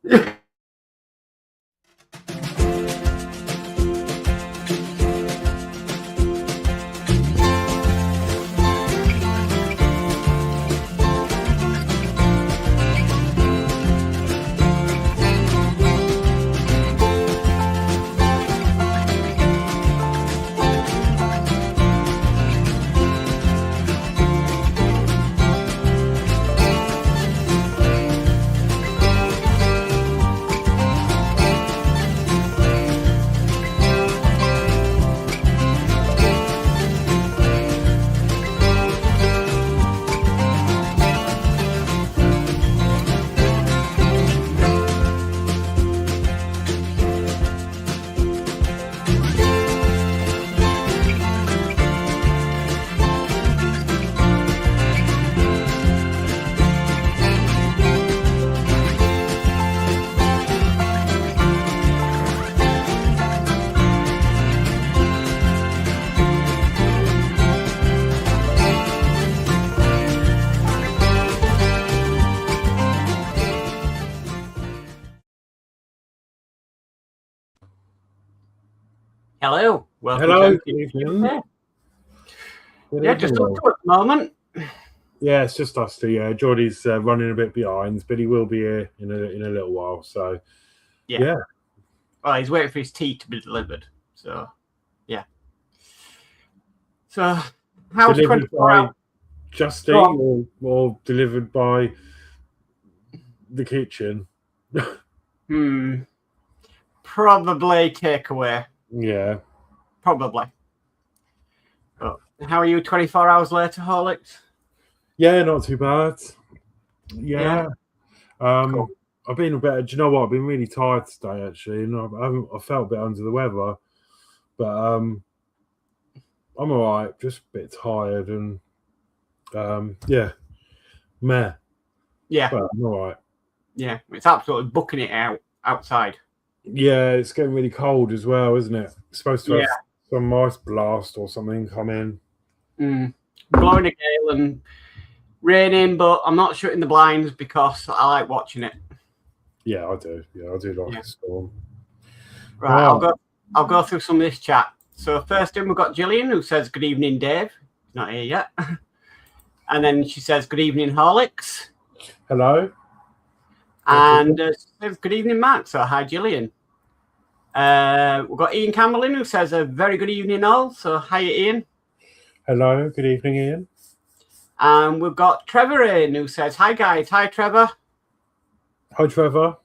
Hello. Welcome. Hello. Good evening. Yeah, just up to at the moment. Yeah, it's just us two. Yeah, Geordie's running a bit behind, but he will be here in a little while. So, yeah. Well, he's waiting for his tea to be delivered. So, yeah. So, how's delivered 24 hours? Justine or delivered by the kitchen? Probably takeaway. Yeah. Probably. But how are you 24 hours later, Horlixs? Yeah, not too bad. Yeah. Cool. I've been a bit. Do you know what? I've been really tired today, actually, and I felt a bit under the weather, but I'm all right. Just a bit tired and yeah, meh. Yeah. But I'm all right. Yeah, it's absolutely bucking it outside. Yeah, it's getting really cold as well, isn't it? It's supposed to have some ice blast or something come in. Blowing a gale and raining, but I'm not shutting the blinds because I like watching it. Yeah, I do. Yeah, I do like a storm. Right, I'll go through some of this chat. So first in, we've got Gillian, who says, "Good evening, Dave." He's not here yet. And then she says, "Good evening, Horlixs." Hello. And says, "Good evening, Mark." So hi, Gillian. We've got Ian Campbell in, who says, "A very good evening, all." So hi, Ian. Hello. Good evening, Ian. And we've got Trevor in, who says, "Hi, guys." Hi, Trevor. Hi, Trevor.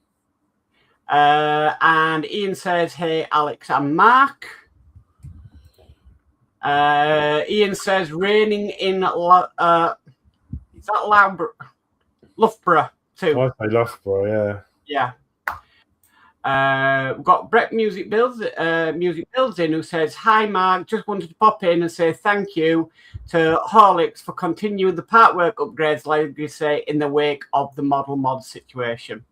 And Ian says, "Hey, Alex and Mark." Ian says, "Raining in is that Loughborough too?" I say Loughborough, yeah. We've got Brett Music Builds in, who says, "Hi, Mark. Just wanted to pop in and say thank you to Horlixs for continuing the Partwork upgrades legacy in the wake of the Modz situation."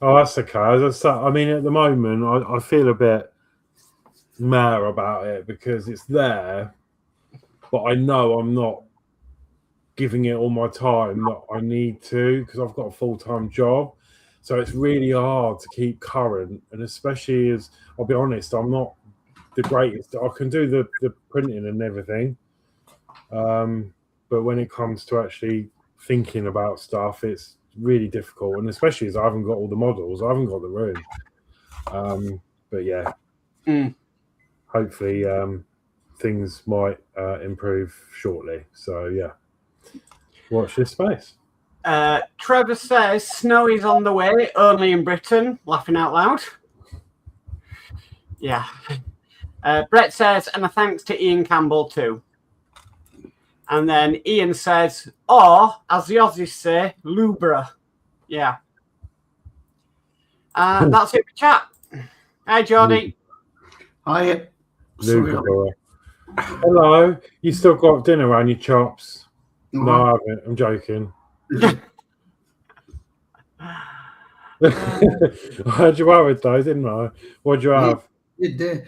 Oh, that's okay. I mean, at the moment, I feel a bit mad about it because it's there, but I know I'm not giving it all my time that I need to because I've got a full-time job. So it's really hard to keep current, and especially as, I'll be honest, I'm not the greatest. I can do the printing and everything, but when it comes to actually thinking about stuff, it's really difficult, and especially as I haven't got all the models, I haven't got the room. But yeah, hopefully things might improve shortly. So yeah, watch this space. Trevor says snow is on the way, only in Britain. Laughing out loud. Yeah. Brett says, and a thanks to Ian Campbell too. And then Ian says, or as the Aussies say, Loughborough. Yeah. That's it for chat. Hi, Geordie. Hi. Loughborough. Hello. You still got dinner on your chops? No, I haven't. I'm joking. I had you worried though, didn't I? What'd you have? You did.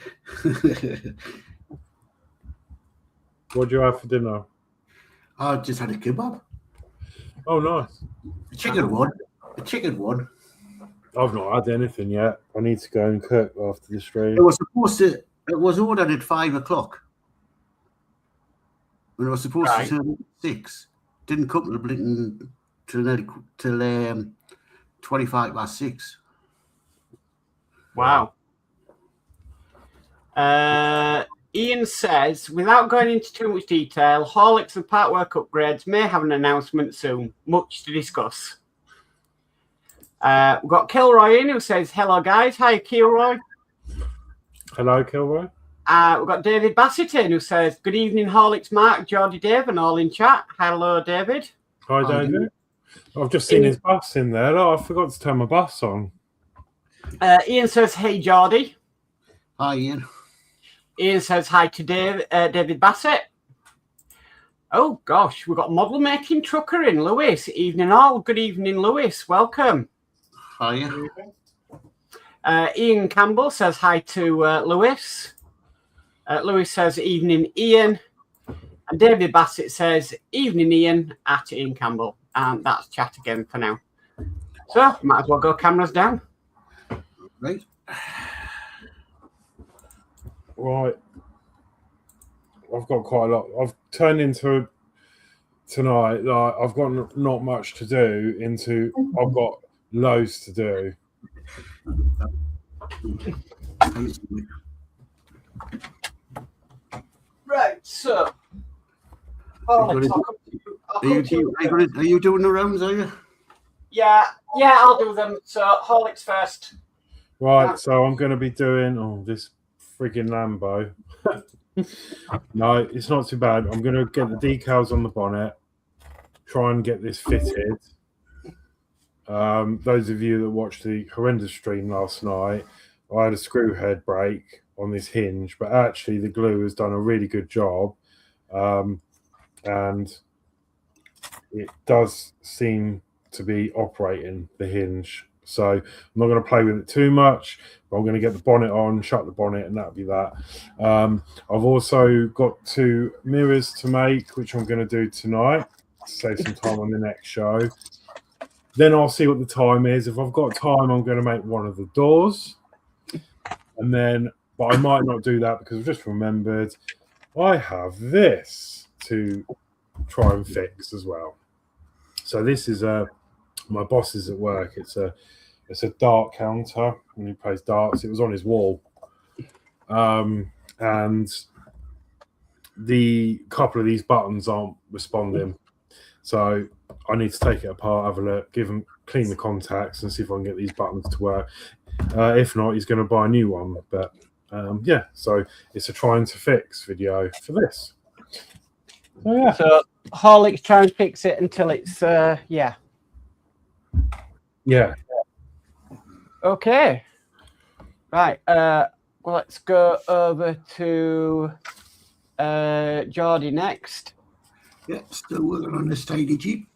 What'd you have for dinner? I just had a kebab. Oh, nice. A chicken one. I've not had anything yet. I need to go and cook after the stream. It was supposed to. It was ordered at 5 o'clock. When it was supposed to turn up at 6. Didn't come to the blinking till 25 past 6. Wow. Ian says, without going into too much detail, Horlicks and Partwork upgrades may have an announcement soon. Much to discuss. We've got Kilroy in who says, hello guys. Hi, Kilroy. Hello, Kilroy. We've got David Bassett in who says, good evening, Horlicks, Mark, Geordie Dave, and all in chat. Hello, David. Hi, David. I've just seen his bus in there. Oh, I forgot to turn my bus on. Ian says, hey, Geordie. Hi, Ian. Ian says hi to David Bassett. Oh, gosh, we've got model making trucker in, Lewis. Evening all. Good evening, Lewis. Welcome. Hi. Ian Campbell says hi to Lewis. Lewis says evening, Ian. And David Bassett says evening, Ian, at Ian Campbell. And that's chat again for now. So, might as well go cameras down. Right. Right. I've got quite a lot. I've turned into tonight, like, I've got not much to do into I've got loads to do. Right, so Are you doing the rounds, are you? Yeah, I'll do them. So Horlicks first. Right, so I'm going to be doing this frigging Lambo. No, it's not too bad. I'm going to get the decals on the bonnet, try and get this fitted. Those of you that watched the horrendous stream last night, I had a screw head break on this hinge, but actually the glue has done a really good job, and it does seem to be operating the hinge. So I'm not going to play with it too much, but I'm going to get the bonnet on, shut the bonnet, and that'll be that. I've also got 2 mirrors to make, which I'm going to do tonight to save some time on the next show. Then I'll see what the time is. If I've got time, I'm going to make one of the doors. And then, but I might not do that because I've just remembered I have this to try and fix as well. So this is my boss is at work. It's a dart counter when he plays darts. It was on his wall, and the couple of these buttons aren't responding. So I need to take it apart, have a look, clean the contacts, and see if I can get these buttons to work. If not, he's going to buy a new one. But yeah, so it's a trying to fix video for this. So yeah. So Horlicks try and fix it until it's yeah. Okay. Right. Well, let's go over to Geordie next. Yeah, still working on this tidy Jeep.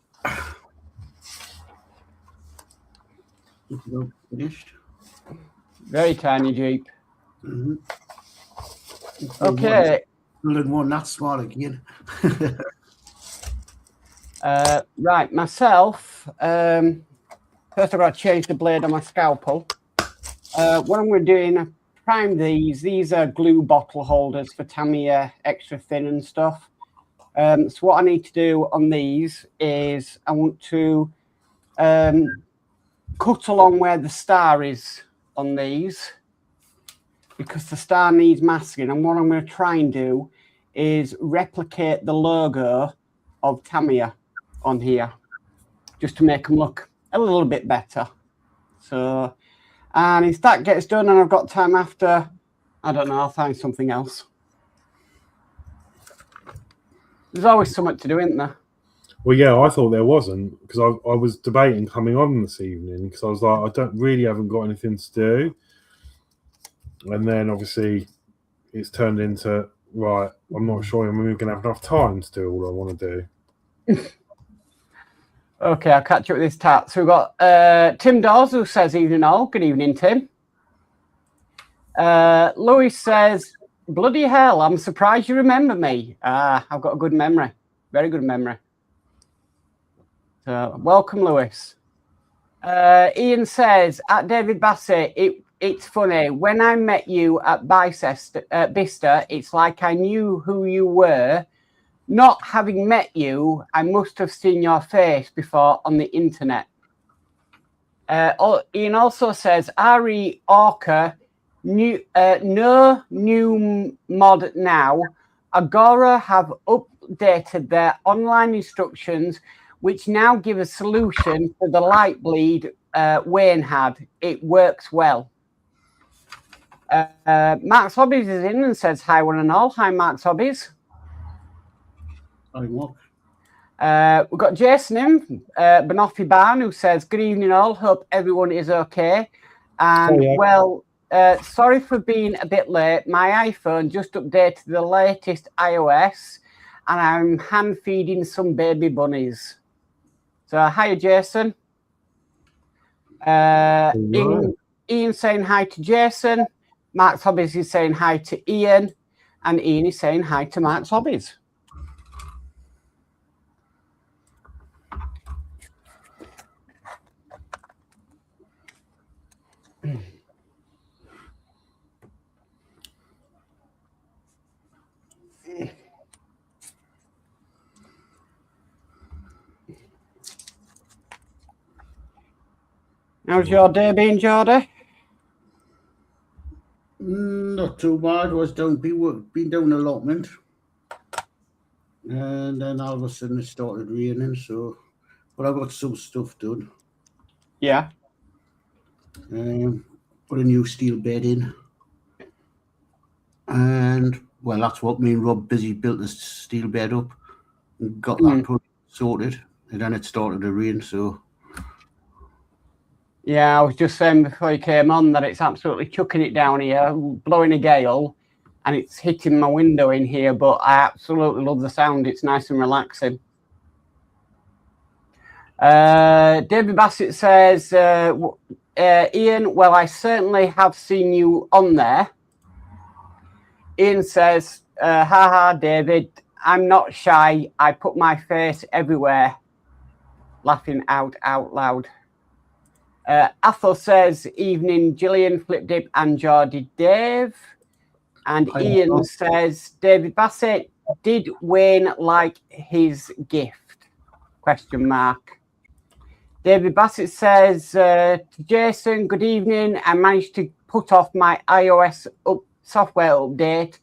Finished. Very tiny Jeep. Mm-hmm. Okay. Building one that small again. Right, myself. First, I've got to change the blade on my scalpel. What I'm going to do, I prime these. These are glue bottle holders for Tamiya extra thin and stuff. So what I need to do on these is I want to cut along where the star is on these, because the star needs masking. And what I'm going to try and do is replicate the logo of Tamiya on here, just to make them look a little bit better. So, and if that gets done and I've got time after, I don't know, I'll find something else. There's always something to do, isn't there? Well, yeah, I thought there wasn't, because I was debating coming on this evening, because I was like, I haven't got anything to do. And then obviously it's turned into, right, I'm not sure I'm even going to have enough time to do all I want to do. Okay, I'll catch up with this tat. So we've got Tim Dawes, who says evening all. Good evening, Tim. Louis says, bloody hell, I'm surprised you remember me. I've got a good memory. Very good memory. So welcome, Louis. Ian says, at David Bassett, it's funny. When I met you at Bicester, it's like I knew who you were. Not having met you, I must have seen your face before on the internet. Ian also says, Ari Orca, no new mod now. Agora have updated their online instructions, which now give a solution for the light bleed Wayne had. It works well. Mark's Hobbies is in and says, hi, one and all. Hi, Mark's Hobbies. Hi, Mark. We've got Jason in, Banoffee Barn, who says, good evening all. Hope everyone is okay. And, well, sorry for being a bit late. My iPhone just updated the latest iOS, and I'm hand feeding some baby bunnies. So, hiya, Jason. Ian saying hi to Jason. Mark's Hobbies is saying hi to Ian. And Ian is saying hi to Mark's Hobbies. How's your day been, Geordie? Not too bad. Was been doing allotment, and then all of a sudden it started raining. So, but I got some stuff done. Yeah. Put a new steel bed in, and well, that's what me and Rob busy built the steel bed up, and got that sorted, and then it started to rain. So. Yeah, I was just saying before you came on that it's absolutely chucking it down here, blowing a gale, and it's hitting my window in here, but I absolutely love the sound. It's nice and relaxing. David Bassett says, Ian, well, I certainly have seen you on there. Ian says, haha, David, I'm not shy. I put my face everywhere. Laughing out loud. Athol says, evening, Gillian, Flipdip, and Geordie Dave. And Ian says, David Bassett, did Wayne like his gift? Question mark. David Bassett says, to Jason, good evening. I managed to put off my iOS software update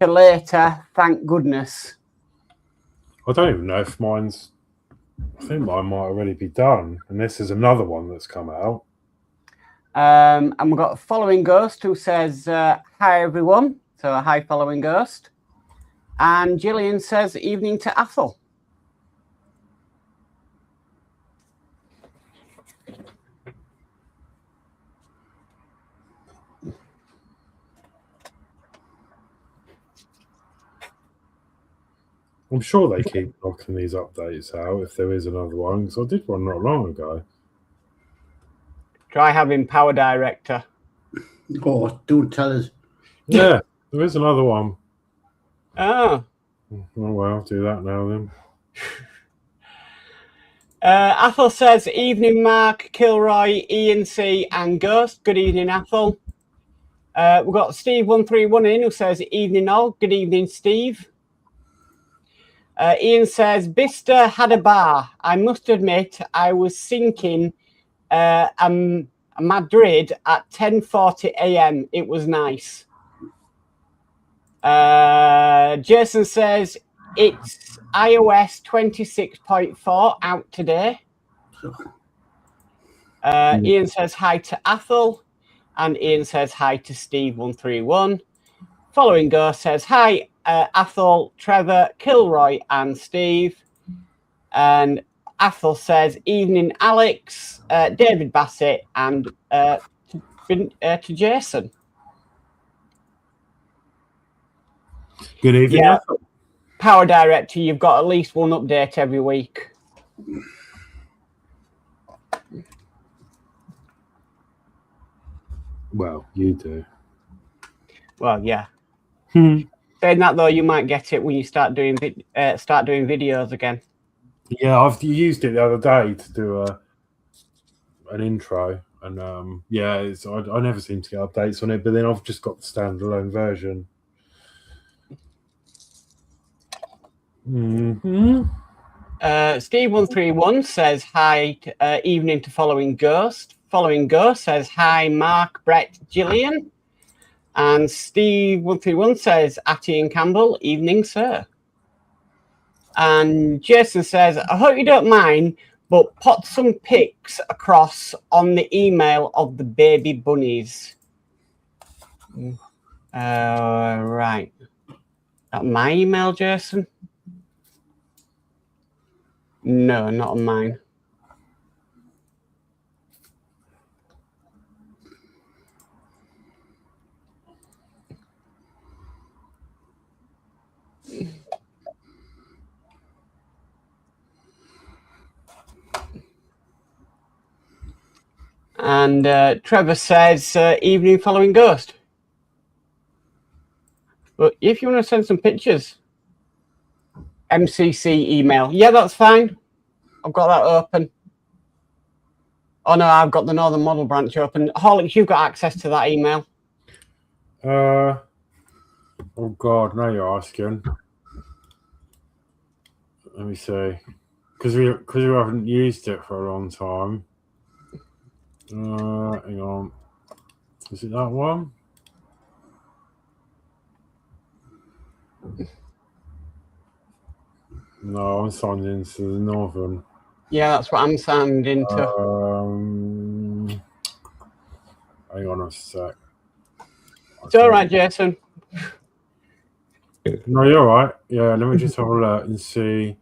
till later, thank goodness. I don't even know if mine's... I think mine might already be done, and this is another one that's come out. And we've got Following Ghost, who says, hi, everyone. So, hi, Following Ghost. And Gillian says, evening to Athol. I'm sure they keep knocking these updates out if there is another one, because I did one not long ago. Try having Power Director. Oh, don't tell us. Yeah, there is another one. Oh. Oh, well, I'll do that now then. Athol says, evening, Mark, Kilroy, Ian C, and Ghost. Good evening, Athol. We've got Steve131 in, who says, evening all. Good evening, Steve. Ian says, Bicester had a bar. I must admit, I was sinking Madrid at 10:40 a.m. It was nice. Jason says, it's iOS 26.4 out today. Ian says hi to Athol. And Ian says hi to Steve131. Following Ghost says, hi, Athol, Trevor, Kilroy, and Steve. And Athol says, evening, Alex, David Bassett, and to Jason. Good evening, yeah. Athol. Power Director, you've got at least one update every week. Well, you do. Well, yeah. Saying that though, you might get it when you start doing videos again. Yeah, I've used it the other day to do an intro, and yeah, I never seem to get updates on it. But then I've just got the standalone version. Steve131 says hi. Evening to Following Ghost. Following Ghost says hi. Mark, Brett, Gillian, and Steve131 says Atty and Campbell. Evening, sir. And Jason says, I hope you don't mind, but put some pics across on the email of the baby bunnies. Right. That my email, Jason? No, not on mine. And Trevor says, evening following Ghost. But if you want to send some pictures, MCC email. Yeah, that's fine. I've got that open. Oh, no, I've got the Northern Model branch open. Horlixs, you've got access to that email. Oh, God, now you're asking. Let me see. Because we haven't used it for a long time. Hang on. Is it that one? No, I'm signed into the Northern. Yeah, that's what I'm signed into. Hang on a sec. It's all right, Jason. No, you're all right. Yeah, let me just have a look and see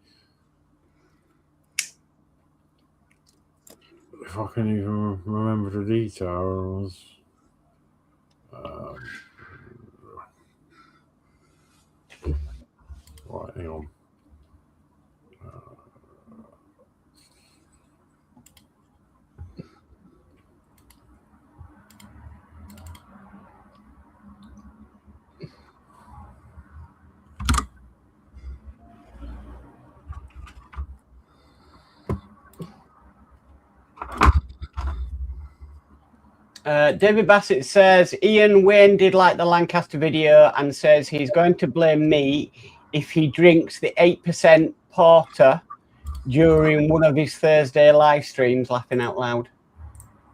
if I can even remember the details. Right, hang on. David Bassett says, Ian Wayne did like the Lancaster video and says he's going to blame me if he drinks the 8% porter during one of his Thursday live streams, laughing out loud.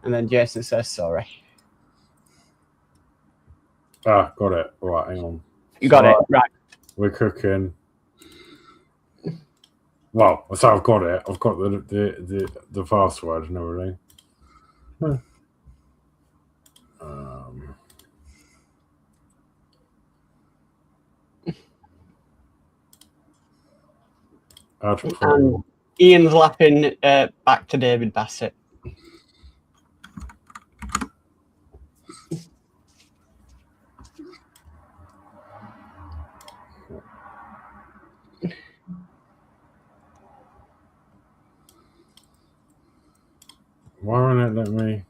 And then Jason says, sorry. Ah, got it. Right, hang on. You got it, right. We're cooking. Well, so I've got it. I've got the password and everything. And Ian's laughing back to David Bassett. Why won't it let me?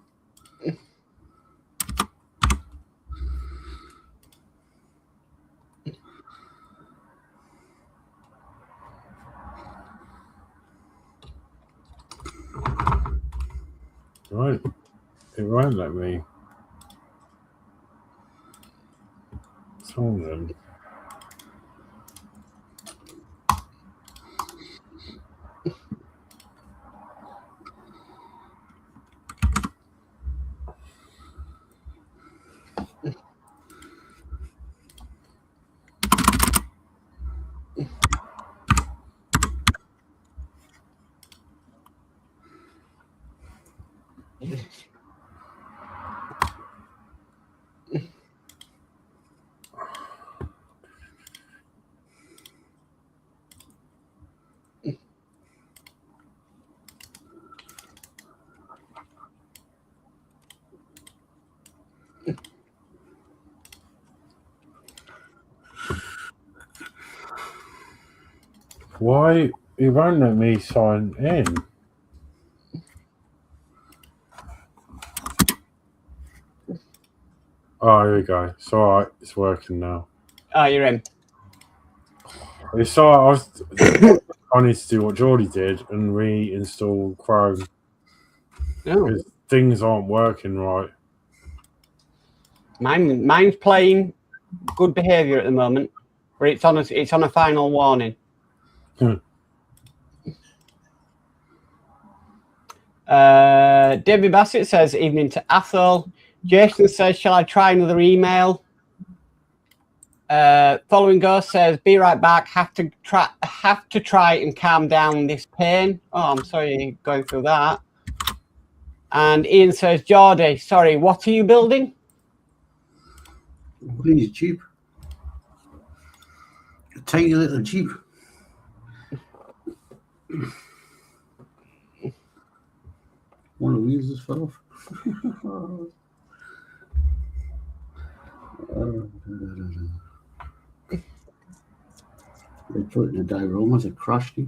Right, it won't let me. What's on then? Why it won't let me sign in? Oh, here we go. It's all right. It's working now. Oh, you're in. It's so I need to do what Geordie did and reinstall Chrome. Oh. things aren't working right. Mine's playing good behaviour at the moment, but it's on a final warning. David Bassett says, evening to Athol. Jason says, shall I try another email? Following Ghost says, be right back. Have to try and calm down this pain. Oh, I'm sorry you're going through that. And Ian says, Geordie, sorry, what are you building? What is Jeep? A tiny little Jeep. One of the wheels just fell off. They put it in a diorama as a crash Jeep.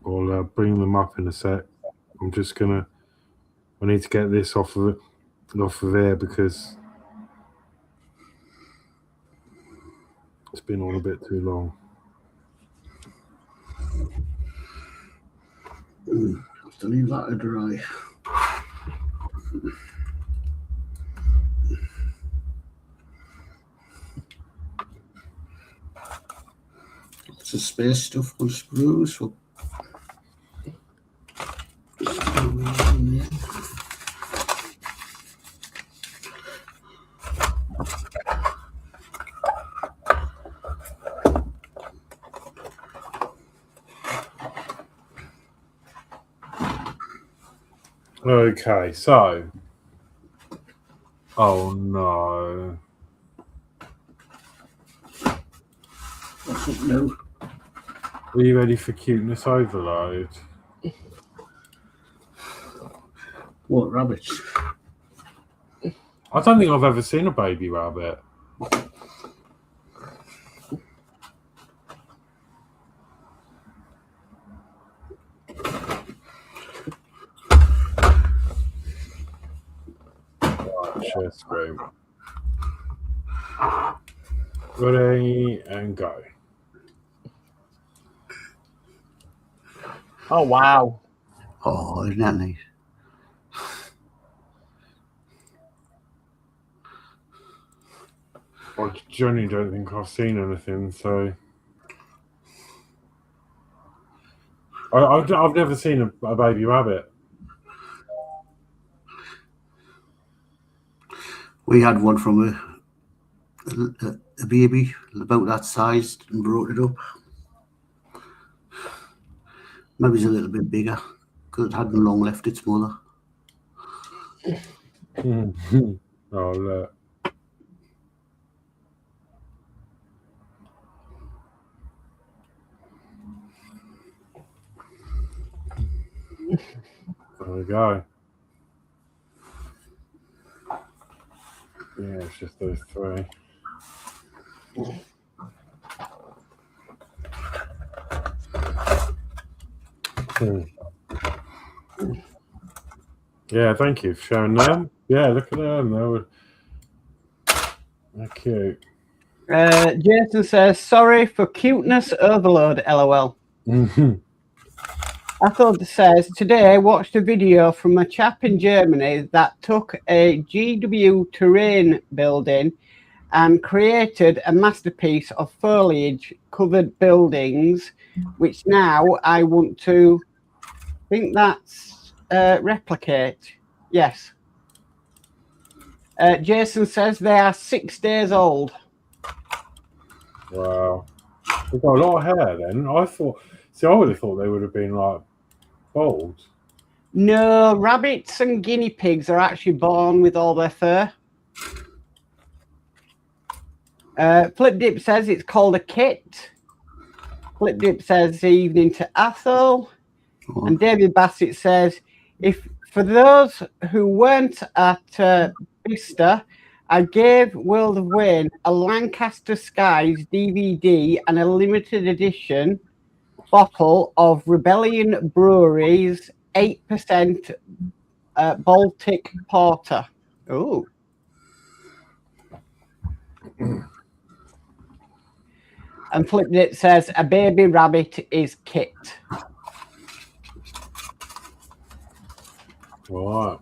I'll bring them up in a sec. I'm just gonna. I need to get this off of here because it's been on a bit too long. Have to leave that to dry. Lots of space stuff on sprues. So okay, so oh no. what's up now? Are you ready for cuteness overload? What, rabbits? I don't think I've ever seen a baby rabbit. Right, share screen. Ready and go. Oh, wow. Oh, isn't that nice? I genuinely don't think I've seen anything, so I've never seen a baby rabbit. We had one from a baby about that size and brought it up. Maybe it's a little bit bigger because it hadn't long left its mother. Oh, look. There we go. Yeah, it's just those three. Yeah, thank you for showing them. Yeah, look at them. They're cute. Jason says, sorry for cuteness overload, LOL. Athol says, today I watched a video from a chap in Germany that took a GW terrain building and created a masterpiece of foliage-covered buildings, which now I want to think that's replicate. Yes. Jason says they are 6 days old. Wow. They've got a lot of hair then. I would have thought they would have been like bald. No, rabbits and guinea pigs are actually born with all their fur. Flip Dip says it's called a kit. Flip Dip says evening to Athol. And David Bassett says, if for those who weren't at Bicester, I gave World of Wayne a Lancaster Skies DVD and a limited edition bottle of Rebellion Brewery's 8% Baltic Porter. Oh. And Flipped It says, a baby rabbit is Kit. Right.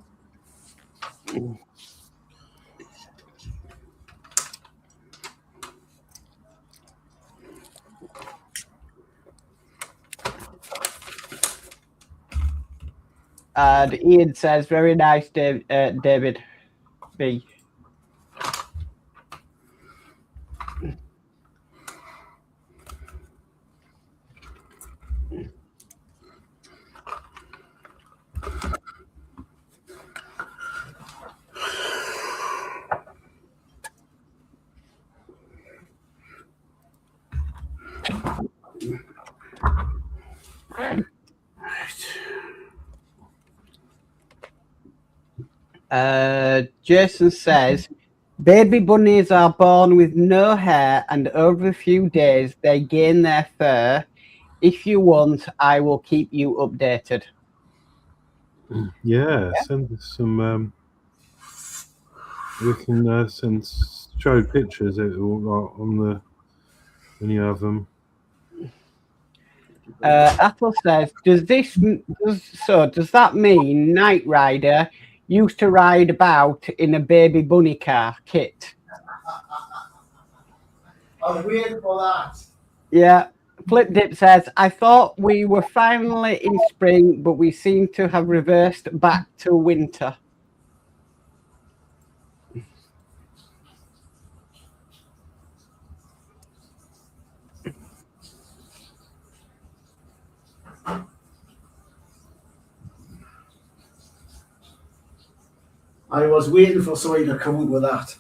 And Ian says, very nice, David B. Jason says, baby bunnies are born with no hair and over a few days they gain their fur. If you want, I will keep you updated. Yeah, send us some. We can show pictures on the when you have them. Apple says, does that mean Knight Rider used to ride about in a baby bunny car, Kit? I was waiting for that. Yeah. Flip Dip says, I thought we were finally in spring, but we seem to have reversed back to winter. I was waiting for somebody to come up with that.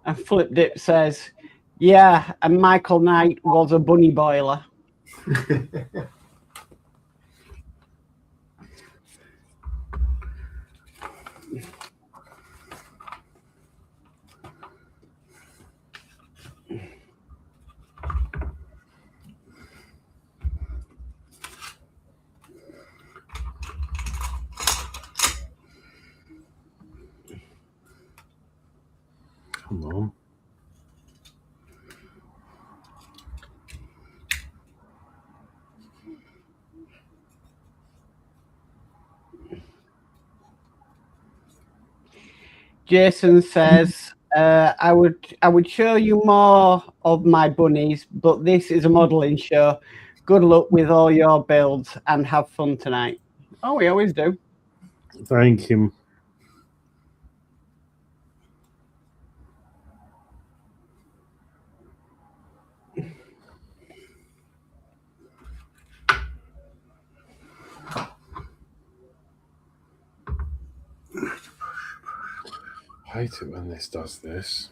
And Flip Dip says, yeah, and Michael Knight was a bunny boiler. Come on. Jason says, I would show you more of my bunnies, but this is a modelling show. Good luck with all your builds and have fun tonight. Oh, we always do. Thank him. I hate it when this does this.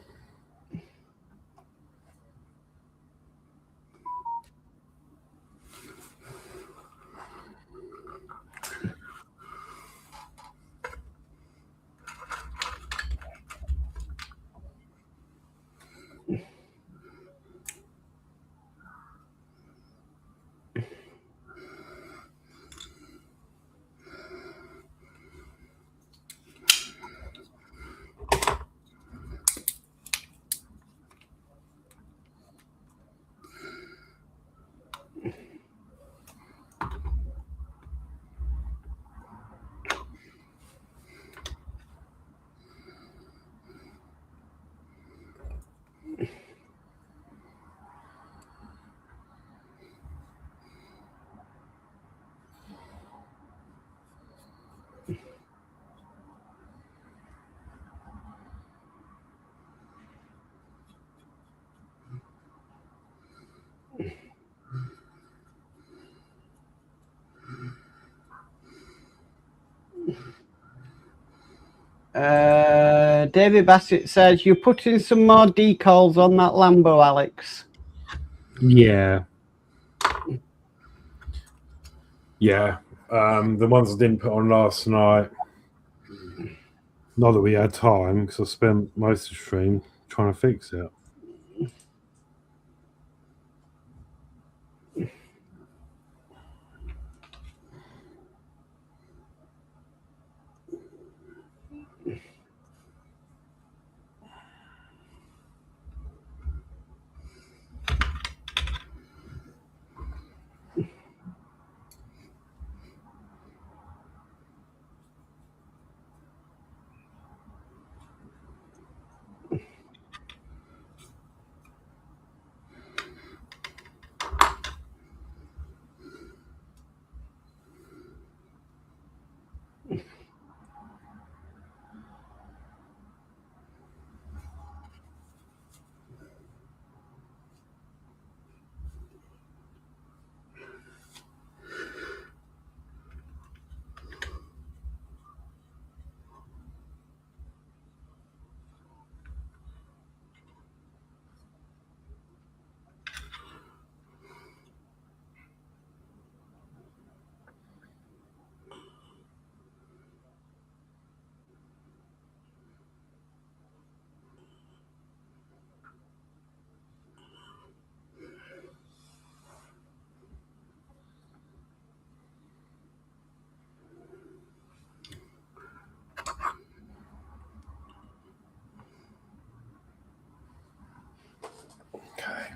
David Bassett says, you're putting some more decals on that Lambo, Alex. Yeah. Yeah. The ones I didn't put on last night, not that we had time, because I spent most of the stream trying to fix it. Okay.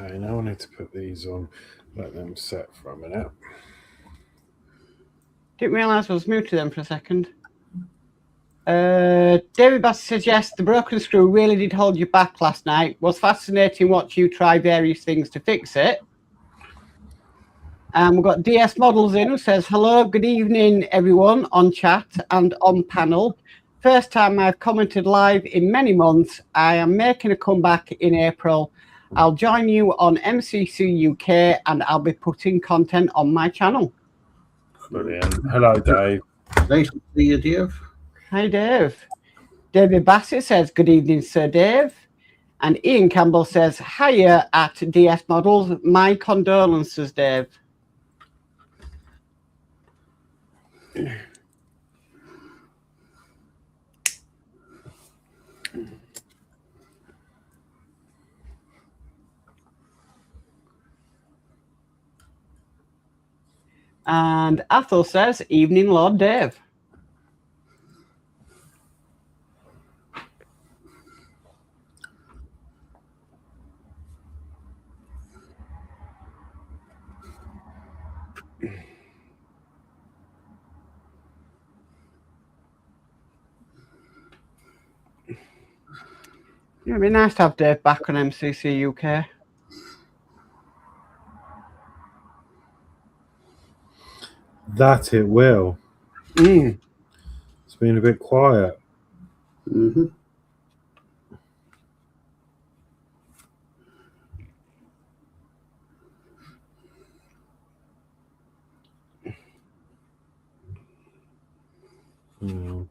Okay, now I need to put these on, let them set for a minute. Didn't realise I was muted them for a second. David Bass says, yes, the broken screw really did hold you back last night. Was fascinating watch you try various things to fix it. And we've got DS Models in who says, hello, good evening, everyone on chat and on panel. First time I've commented live in many months. I am making a comeback in April. I'll join you on MCC UK and I'll be putting content on my channel. Brilliant. Hello, Dave. Nice to see you, Dave. Hi, Dave. David Bassett says, good evening, Sir Dave. And Ian Campbell says, hiya at DS Models. My condolences, Dave. And Athol says, evening, Lord Dave. It'd be nice to have Dave back on MCC UK. That it will. Mm. It's been a bit quiet. Mm-hmm. Mm.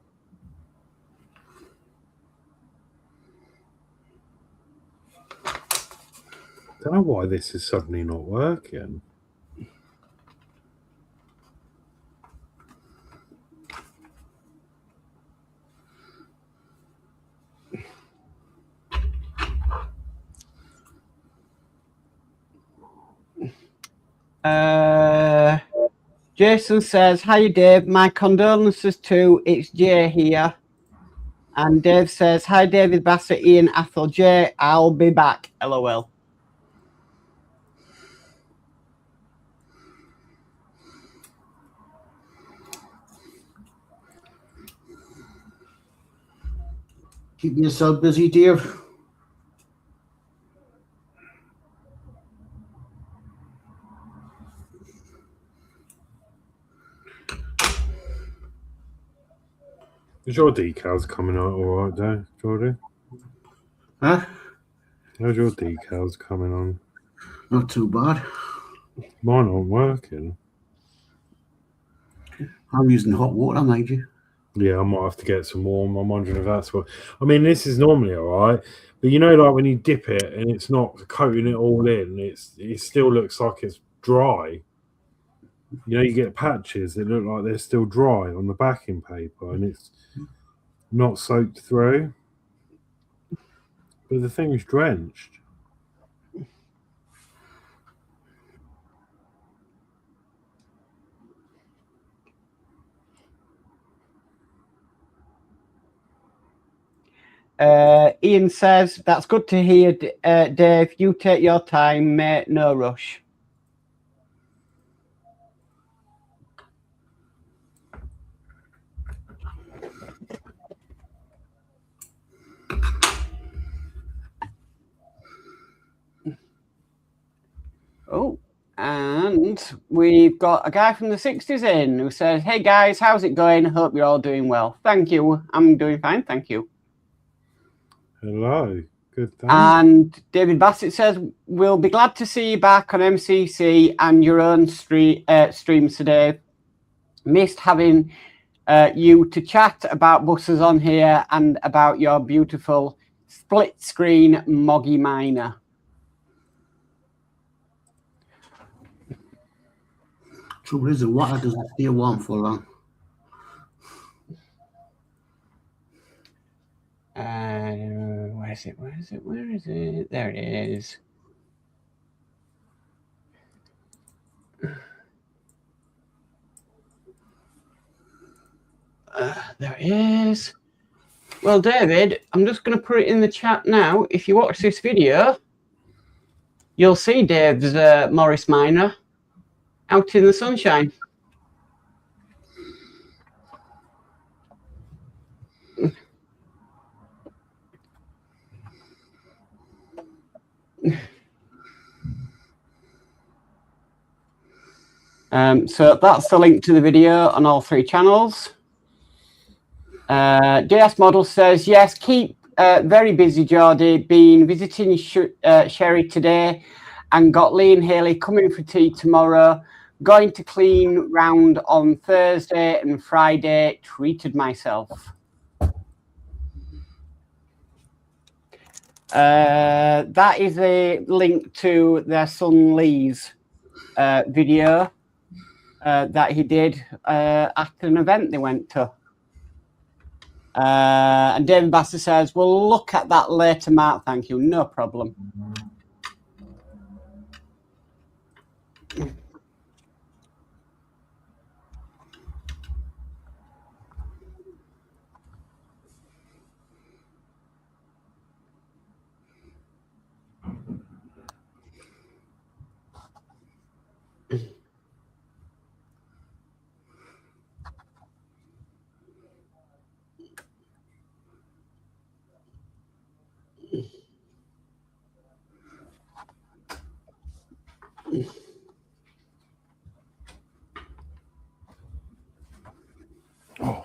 Don't know why this is suddenly not working. Jason says, hi Dave, my condolences too. It's Jay here. And Dave says, hi David Bassett, Ian Athol, Jay, I'll be back. LOL. Keeping yourself busy, Dave? Is your decals coming out all right there, Geordie? Huh? How's your decals coming on? Not too bad. Mine aren't working. I'm using hot water, mind you. Yeah, I might have to get some warm. I'm wondering if that's what. I mean, this is normally all right, but you know, like when you dip it and it's not coating it all in, it still looks like it's dry. You know, you get patches that look like they're still dry on the backing paper, and it's not soaked through. But the thing's drenched. Ian says, that's good to hear, Dave. You take your time, mate. No rush. Oh, and we've got a guy from the 60s in who says, hey guys, how's it going? Hope you're all doing well. Thank you. I'm doing fine. Thank you. Hello. Good. Thanks. And David Bassett says, we'll be glad to see you back on MCC and your own streams today. Missed having you to chat about buses on here and about your beautiful split screen Moggy Miner. Trouble is, the water doesn't stay warm for long. Where is it? Where is it? Where is it? There it is. There it is. Well, David, I'm just going to put it in the chat now. If you watch this video, you'll see Dave's Morris Miner out in the sunshine. So that's the link to the video on all three channels. DS Model says, yes, keep very busy, Geordie. Been visiting Sherry today and got Lee and Haley coming for tea tomorrow. Going to clean round on Thursday and Friday. Treated myself. That is a link to their son Lee's video that he did at an event they went to. And David Bassett says, we'll look at that later, Mark. Thank you. No problem. Oh.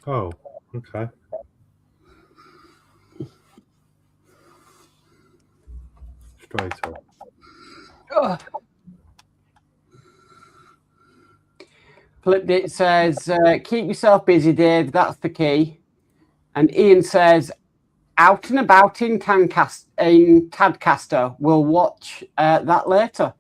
Oh, okay. Straight up. Flipdit says, keep yourself busy, Dave. That's the key. And Ian says, out and about in Tadcaster. We'll watch that later.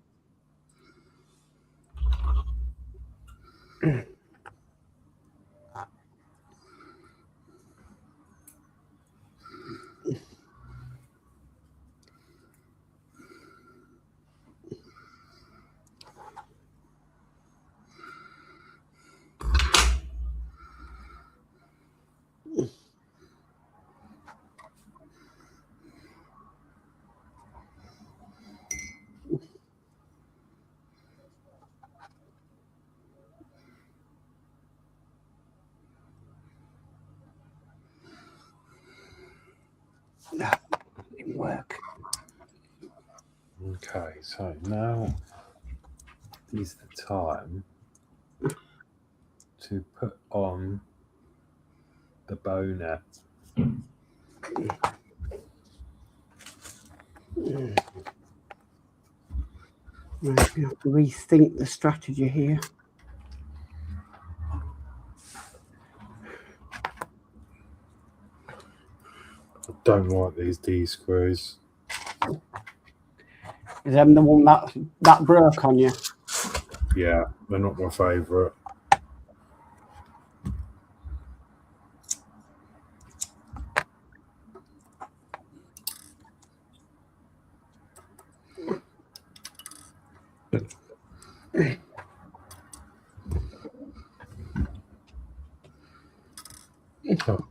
Didn't work. Okay, so now is the time to put on the bow net. Right, we have to rethink the strategy here. I don't like these D screws. Is them the one that broke on you? Yeah, they're not my favourite. Oh.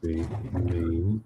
Be mean.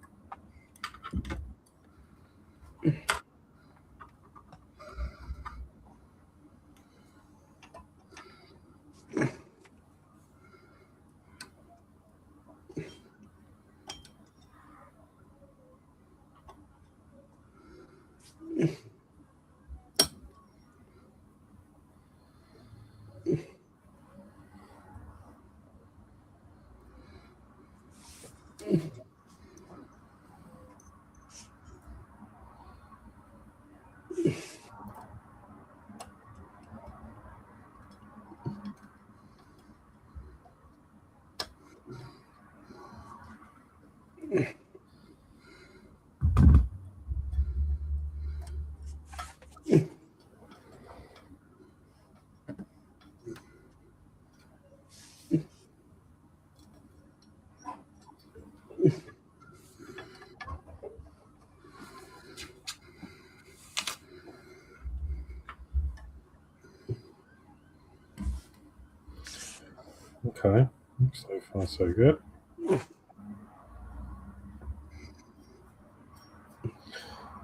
Okay, so far so good.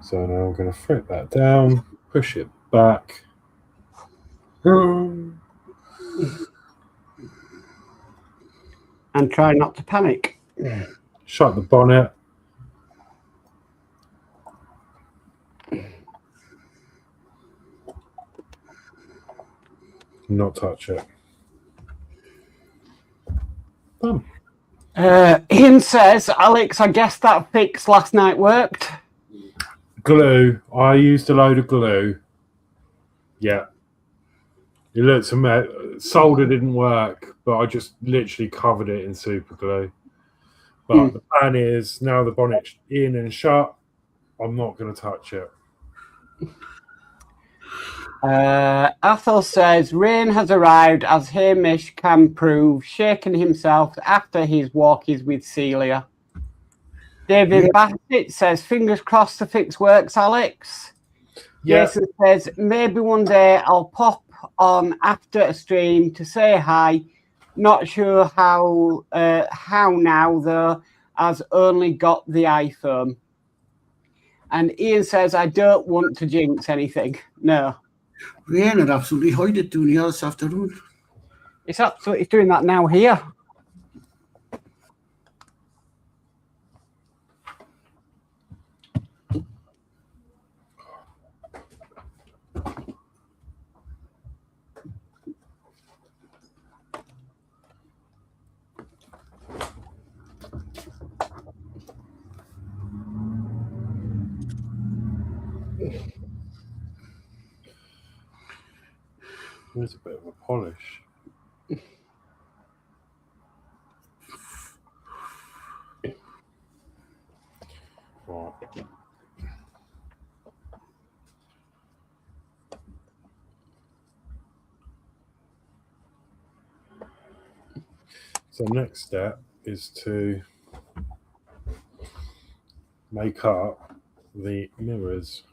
So now I'm going to flip that down, push it back. And try not to panic. Shut the bonnet. Not touch it. Done. Ian says, Alex, I guess that fix last night worked. Glue. I used a load of glue. Yeah. It looks a mess. Solder didn't work, but I just literally covered it in super glue. But the plan is, now the bonnet's in and shut, I'm not going to touch it. Athel says, rain has arrived as Hamish can prove, shaking himself after his walkies with Celia. David Bassett says, fingers crossed the fix works, Alex. Yeah. Jason says, maybe one day I'll pop on after a stream to say hi. Not sure how now, though, as only got the iPhone. And Ian says, I don't want to jinx anything. No. Rain had absolutely hide it doing the this afternoon. It's absolutely doing that now here. There's a bit of a polish. Right. So next step is to make up the mirrors.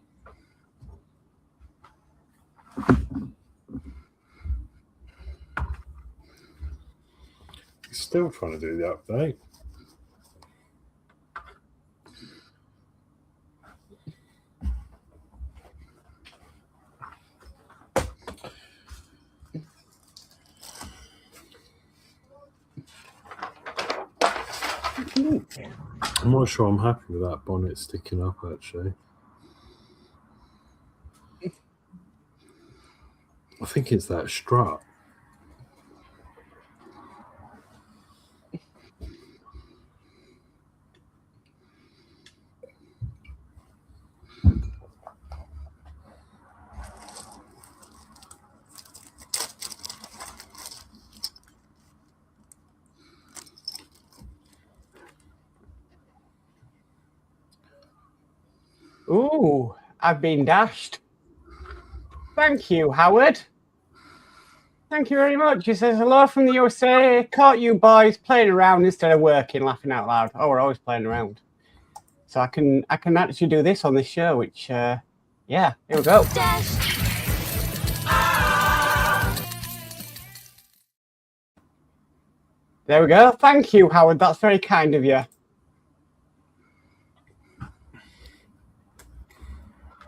Still trying to do the update. I'm not sure I'm happy with that bonnet sticking up, actually. I think it's that strut. Ooh, I've been dashed. Thank you, Howard. Thank you very much. He says, hello from the USA. Caught you boys playing around instead of working, laughing out loud. Oh, we're always playing around. So I can actually do this on this show, which, yeah, here we go. There we go. Thank you, Howard. That's very kind of you.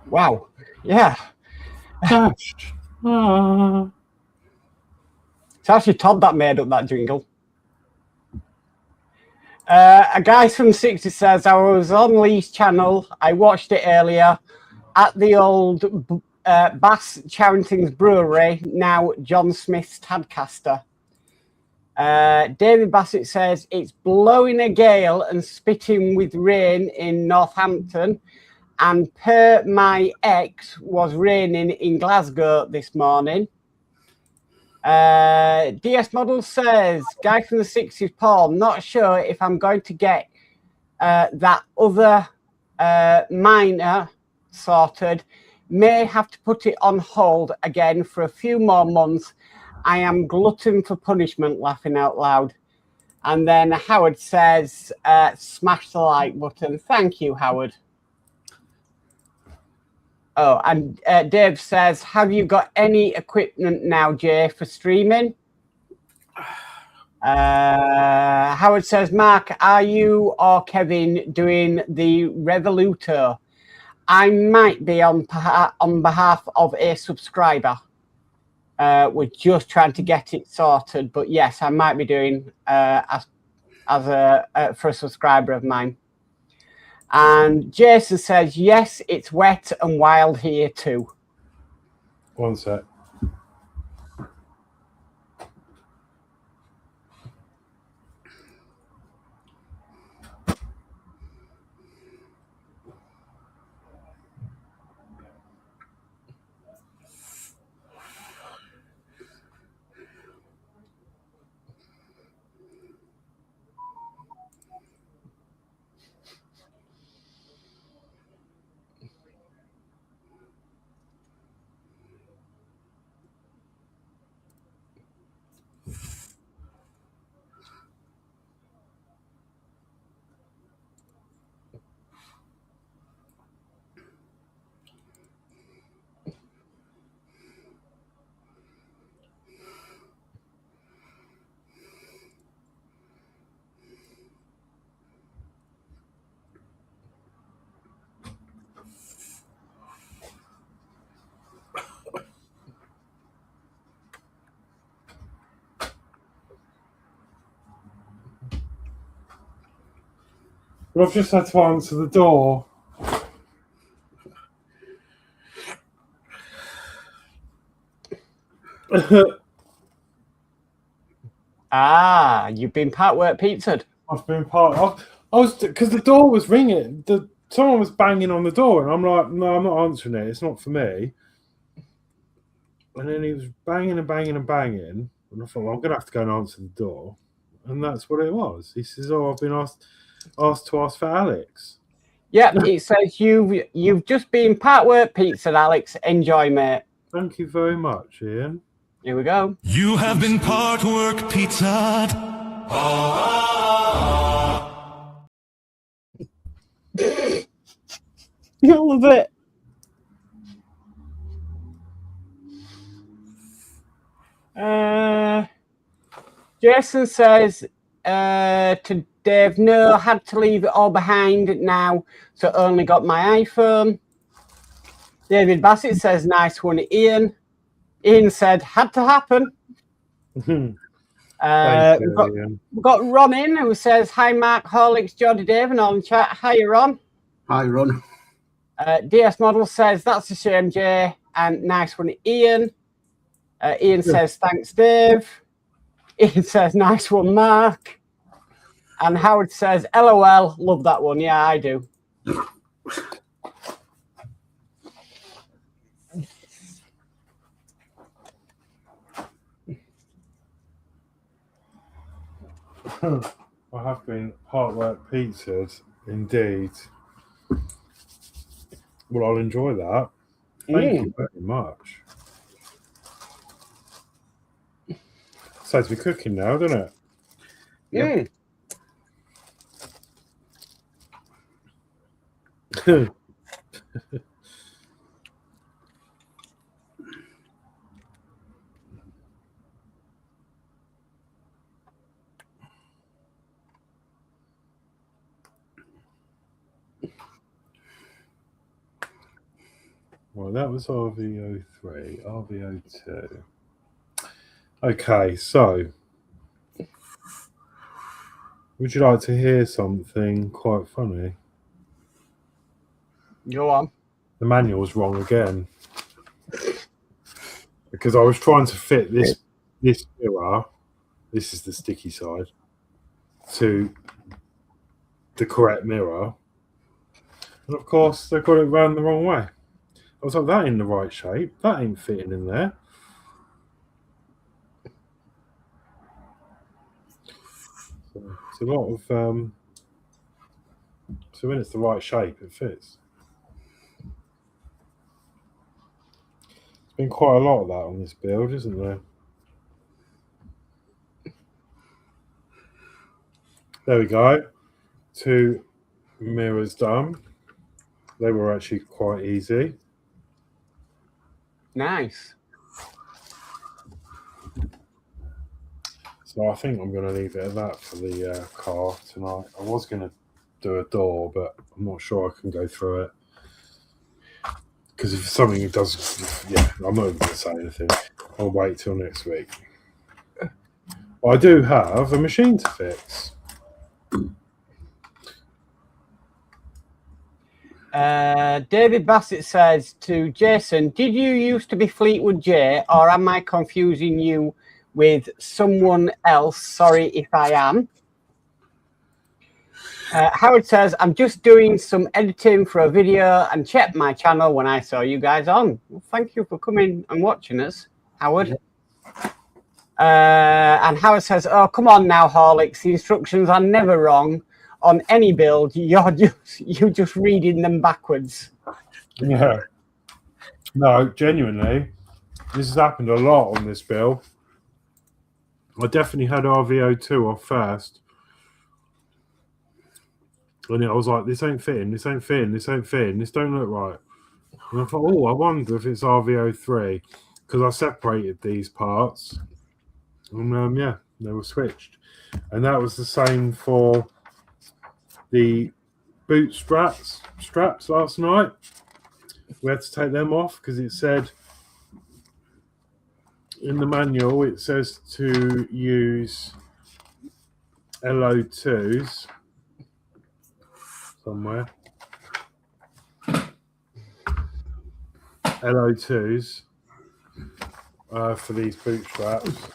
Wow. Yeah. Dashed. It's actually Todd that made up that jingle. A guy from 60 says, I was on Lee's channel. I watched it earlier at the old Bass Charrington's Brewery, now John Smith's Tadcaster. David Bassett says, it's blowing a gale and spitting with rain in Northampton. And per my ex, was raining in Glasgow this morning. DS Models says, guy from the 60s, Paul, not sure if I'm going to get that other miner sorted. May have to put it on hold again for a few more months. I am glutton for punishment, laughing out loud. And then Howard says, smash the like button. Thank you, Howard. Oh, and Dave says, have you got any equipment now, Jay, for streaming? Howard says, Mark, are you or Kevin doing the Revoluto? I might be on behalf of a subscriber. We're just trying to get it sorted, but yes, I might be doing for a subscriber of mine. And Jason says, yes, it's wet and wild here too. One sec. I've just had to answer the door. You've been Partwork pizzaed. I've been I was because the door was ringing. Someone was banging on the door, and I'm like, no, I'm not answering it. It's not for me. And then he was banging and banging and banging. And I thought, well, I'm going to have to go and answer the door. And that's what it was. He says, oh, I've been asked to ask for Alex. Yep, it says you've just been Partwork pizza, Alex. Enjoy, mate. Thank you very much, Ian. Here we go. You have been Partwork pizza. You love it. Jason says to Dave, no, had to leave it all behind now, so only got my iPhone. David Bassett says, nice one, Ian. Ian said, had to happen. Thank We've you, got Ron in who says, hi, Mark, Horlixs, Geordie Dave, and all in chat. Hi, Ron. Hi, Ron. DS Model says, that's a shame, Jay, and nice one, Ian. Ian says, thanks, Dave. Ian says, nice one, Mark. And Howard says, LOL, love that one. Yeah, I do. I have been Partwork pizzas, indeed. Well, I'll enjoy that. Thank you very much. Saves me cooking now, doesn't it? Yeah. Well, that was RVO3, RVO2. Okay, so would you like to hear something quite funny? Go on. The manual's wrong again. Because I was trying to fit this mirror, this is the sticky side, to the correct mirror. And of course, they got it round the wrong way. I was like, that ain't the right shape. That ain't fitting in there. So it's a lot of... so when it's the right shape, it fits. There's been quite a lot of that on this build, isn't there? There we go. 2 mirrors done. They were actually quite easy. Nice. So I think I'm going to leave it at that for the car tonight. I was going to do a door, but I'm not sure I can go through it. Because if something does... Yeah, I'm not even going to say anything. I'll wait till next week. I do have a machine to fix. David Bassett says to Jason, did you used to be Fleetwood J, or am I confusing you with someone else? Sorry if I am. Howard says, I'm just doing some editing for a video and checked my channel when I saw you guys on. Well, thank you for coming and watching us, Howard. And Howard says, oh, come on now, Horlixs. The instructions are never wrong. On any build, you're just reading them backwards. Yeah. No, genuinely, this has happened a lot on this build. I definitely had RVO2 off first. And I was like, this ain't fitting, this ain't fitting, this ain't fitting, this don't look right. And I thought, oh, I wonder if it's RVO3. Because I separated these parts. And yeah, they were switched. And that was the same for the boot straps last night. We had to take them off because it said in the manual, it says to use LO2s somewhere. LO2s for these boot straps.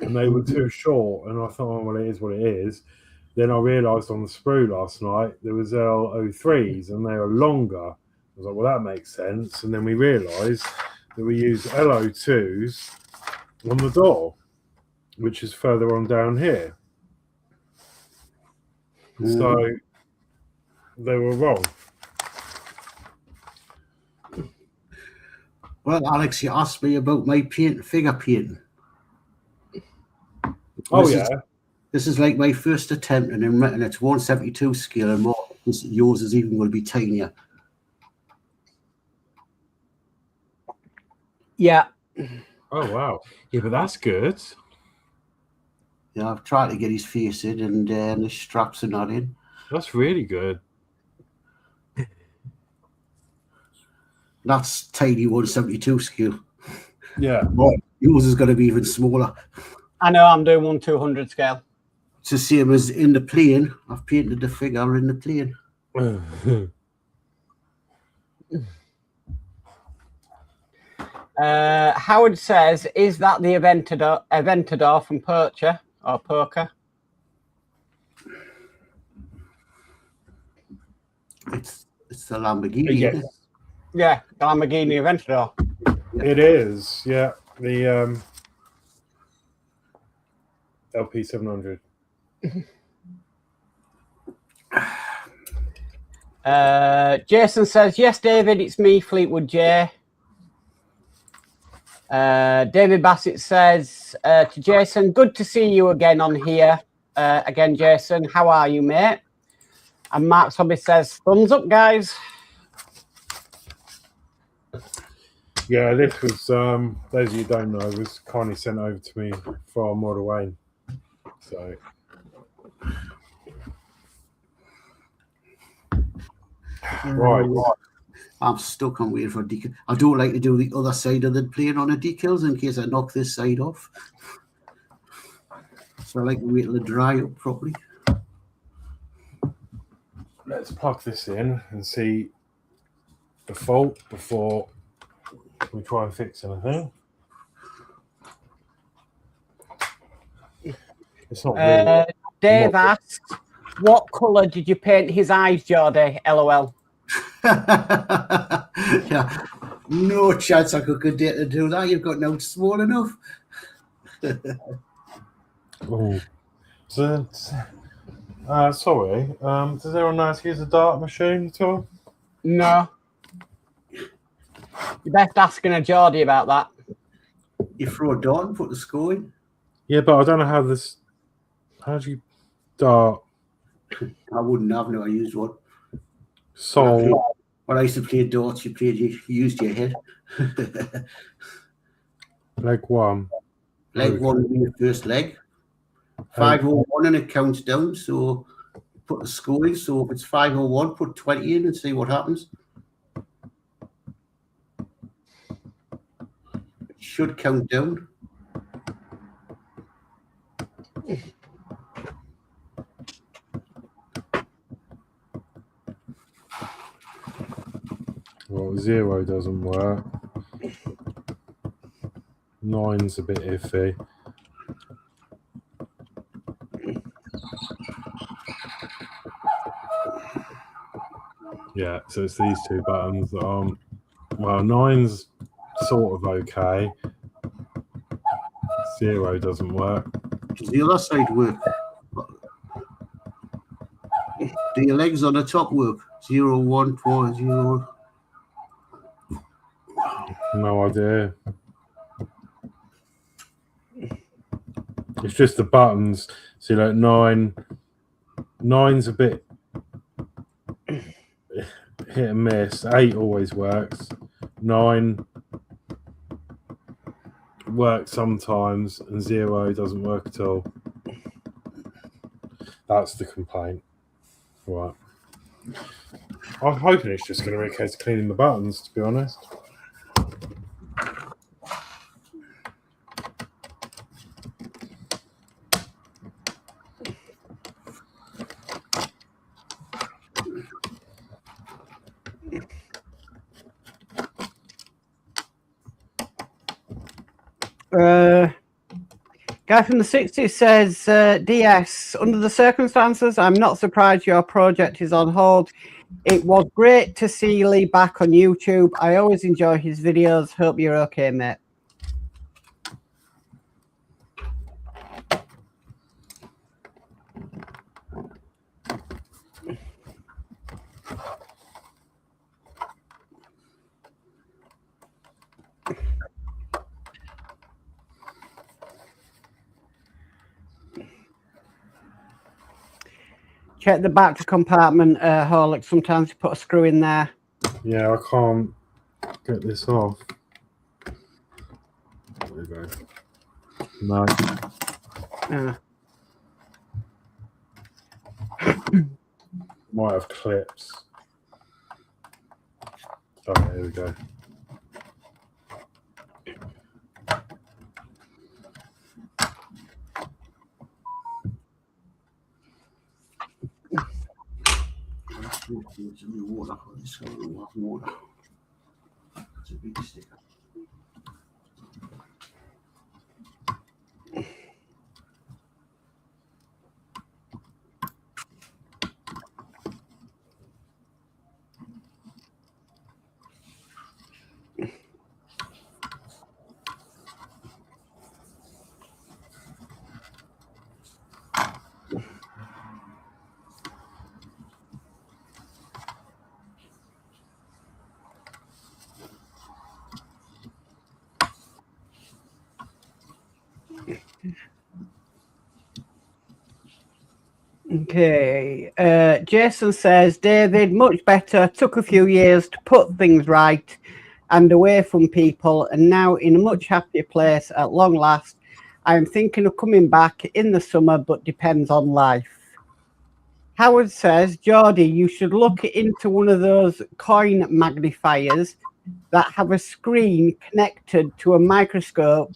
And they were too short. And I thought, oh, well, it is what it is. Then I realised on the sprue last night there was LO3s and they are longer. I was like, well, that makes sense. And then we realised that we use LO2s on the door, which is further on down here. So they were wrong. Well, Alex, you asked me about my figure painting. Oh, yeah. This is like my first attempt, and it's 172 scale, and more. Yours is even going to be tinier. Yeah. Oh, wow. Yeah, but that's good. Yeah, I've tried to get his face in, and the straps are not in. That's really good. That's tiny 172 scale. Yeah. But yours is going to be even smaller. I know, I'm doing 1/200 scale. It's the same as in the plane. I've painted the figure in the plane. Howard says, is that the Aventador from Poker? It's the Lamborghini. Yes. Isn't it? Yeah, the Lamborghini Aventador. It is, yeah. The LP 700. Jason says, yes, David, it's me, Fleetwood J. David Bassett says to Jason, good to see you again on here. Again, Jason, how are you, mate? And Mark Hobby says, thumbs up, guys. Yeah, this was, those of you who don't know, was kindly sent over to me from Model Wayne. So, right. I'm stuck on waiting for a decal. I don't like to do the other side of the plane on the decals in case I knock this side off. So I like to wait till it dry up properly. Let's plug this in and see the fault before we try and fix anything. It's not really. Dave asks, what colour did you paint his eyes, Geordie? LOL. Yeah, no chance I could dare to do that. You've got no small enough. Oh, sorry. Does anyone know how to use a dart machine at all? No. You're best asking a Geordie about that. You throw a dart and put the score in. Yeah, but I don't know how this. How do you dart? I wouldn't have. No, I used one. So When I used to play darts, you used your head. leg one. Leg one would be your first leg. 501 and it counts down. So put the score in. So if it's 501, put 20 in and see what happens. It should count down. Well, 0 doesn't work. 9's a bit iffy. Yeah, so it's these two buttons that aren't. Well, 9's sort of okay. 0 doesn't work. Does the other side work? Do your legs on the top work? 0, 1, 4, 0. No idea. It's just the buttons. See, like 9's a bit hit and miss. 8 always works. 9 works sometimes, and 0 doesn't work at all. That's the complaint. Right. I'm hoping it's just going to be a case of cleaning the buttons, to be honest. Guy from the 60s says, DS, under the circumstances, I'm not surprised your project is on hold. It was great to see Lee back on YouTube. I always enjoy his videos. Hope you're okay, mate. Check the battery compartment, Horlixs. Sometimes you put a screw in there. Yeah, I can't get this off. There we go. No. Might have clips. Oh, here we go. Water. That's a big sticker. Okay. Jason says, David, much better. Took a few years to put things right and away from people, and now in a much happier place at long last. I am thinking of coming back in the summer, but depends on life. Howard says, Geordie, you should look into one of those coin magnifiers that have a screen connected to a microscope.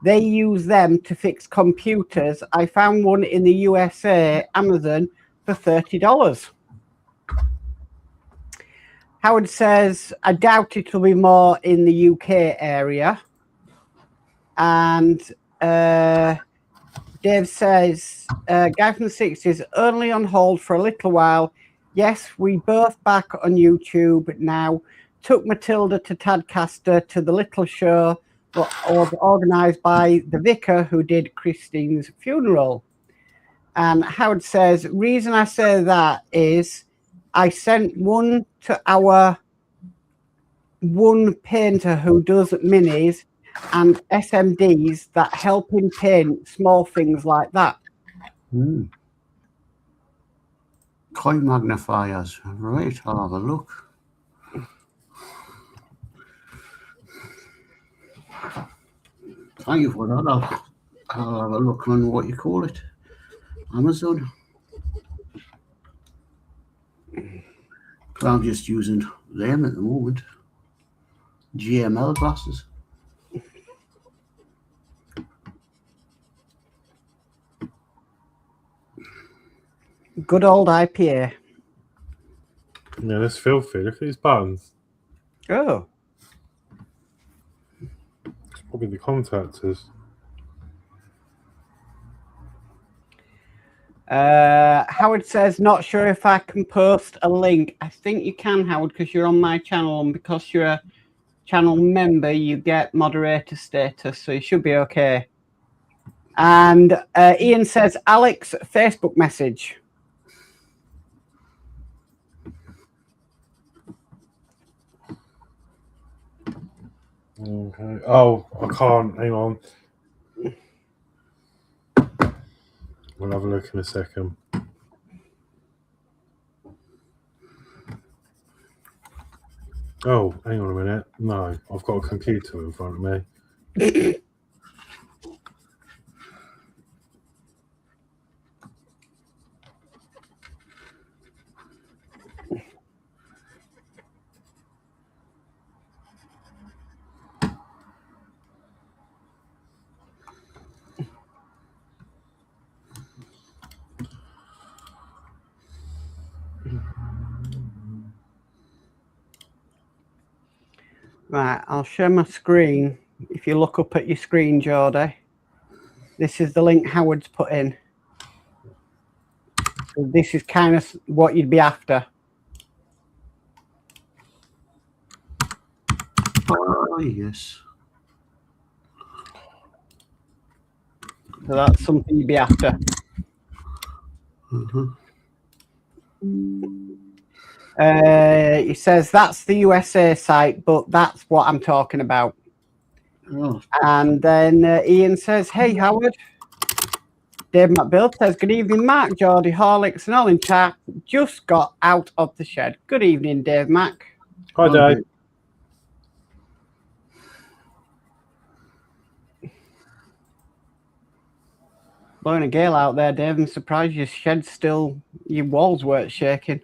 They use them to fix computers. I found one in the USA, Amazon, for $30. Howard says, I doubt it will be more in the UK area. And Dave says, guy from the 60s, only on hold for a little while. Yes, we both back on YouTube now. Took Matilda to Tadcaster to the little show, but was organised by the vicar who did Christine's funeral. And Howard says, reason I say that is I sent one to our one painter who does minis and SMDs that help him paint small things like that. Coin magnifiers. Right, I'll have a look. Thank you for that. I'll have a look on what you call it. Amazon. I'm just using them at the moment. GML glasses. Good old IPA. Yeah, that's filthy. Look at these buttons. Oh. It's probably the contactors. Howard says, not sure if I can post a link. I think you can, Howard, because you're on my channel, and because you're a channel member, you get moderator status, so you should be okay. And Ian says, Alex, Facebook message. Okay. Oh, I can't. Hang on. We'll have a look in a second. Oh, hang on a minute. No, I've got a computer in front of me. Right, I'll share my screen. If you look up at your screen, Geordie, this is the link Howard's put in. So this is kind of what you'd be after. yes. So that's something you'd be after. He says that's the USA site, but that's what I'm talking about. Oh, And then Ian says, hey, Howard. Dave McBill says, good evening, Mark, Geordie, Horlixs, and all in chat. Just got out of the shed. Good evening, Dave Mac. Hi, Dave. Blowing a gale out there, Dave. I'm surprised your shed's still, your walls weren't shaking.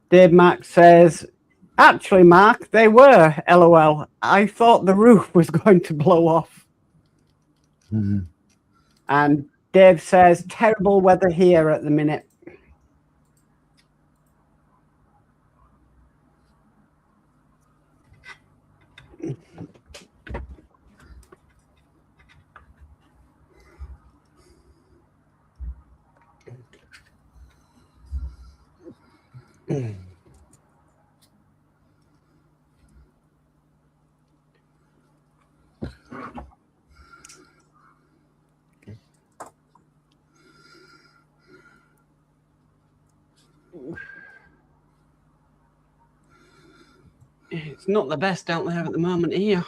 Dave Mac says, actually, Mark, they were, LOL. I thought the roof was going to blow off. And Dave says, terrible weather here at the minute. It's not the best out there at the moment here.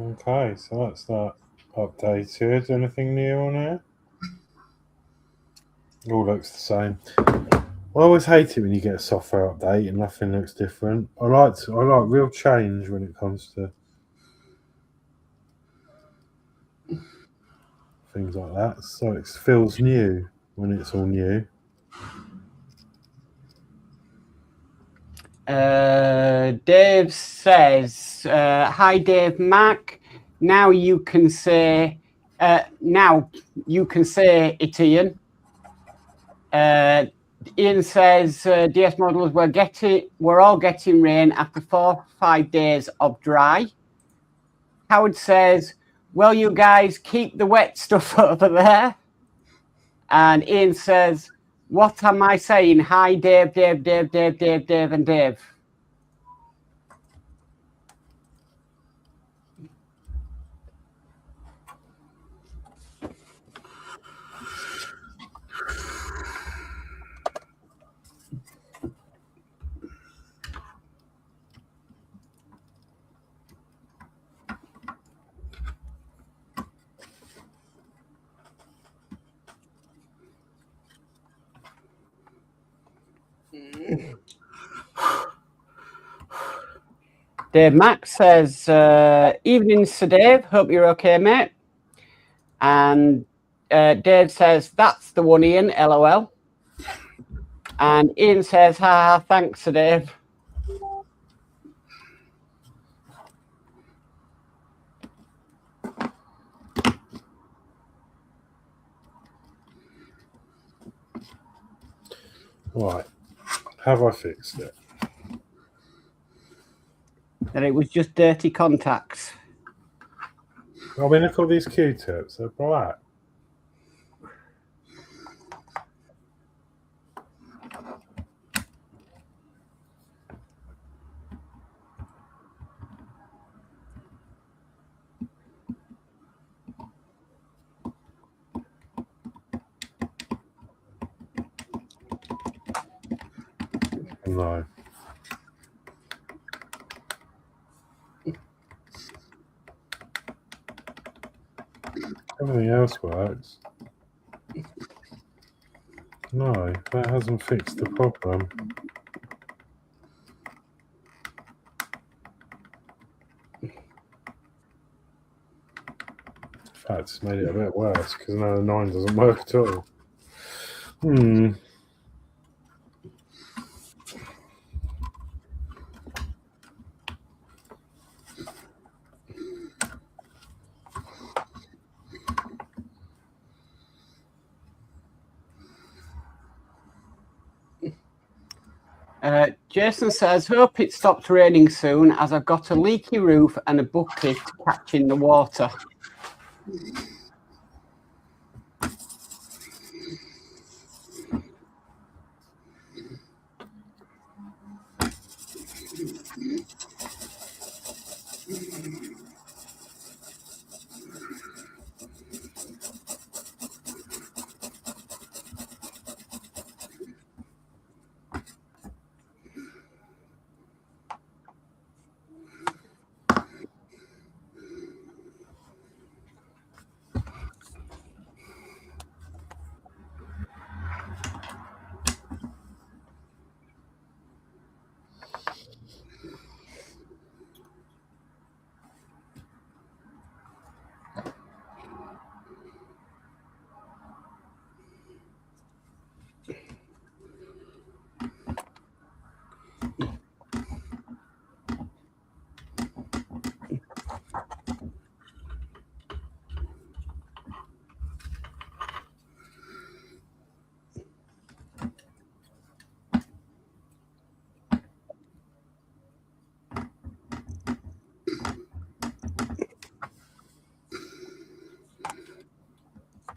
Okay, so that's that updated. Anything new on here? All looks the same. I always hate it when you get a software update and nothing looks different. I like real change when it comes to things like that. So it feels new when it's all new. Dave says, hi, Dave Mac. Now you can say it, Ian. Ian says, DS Models, we're all getting rain after 4 or 5 days of dry. Howard says, well, you guys keep the wet stuff over there. And Ian says, what am I saying? Hi, Dave, and Dave. Dave Max says, evening, Sir Dave. Hope you're okay, mate. And Dave says, that's the one, Ian, LOL. And Ian says, ha, thanks, Sir Dave. Right. Have I fixed it? That it was just dirty contacts. I mean, look at all these Q-tips. They're black. No. Everything else works. No, that hasn't fixed the problem. In fact, it's made it a bit worse because now the 9 doesn't work at all. Jason says, hope it stops raining soon as I've got a leaky roof and a bucket catching the water.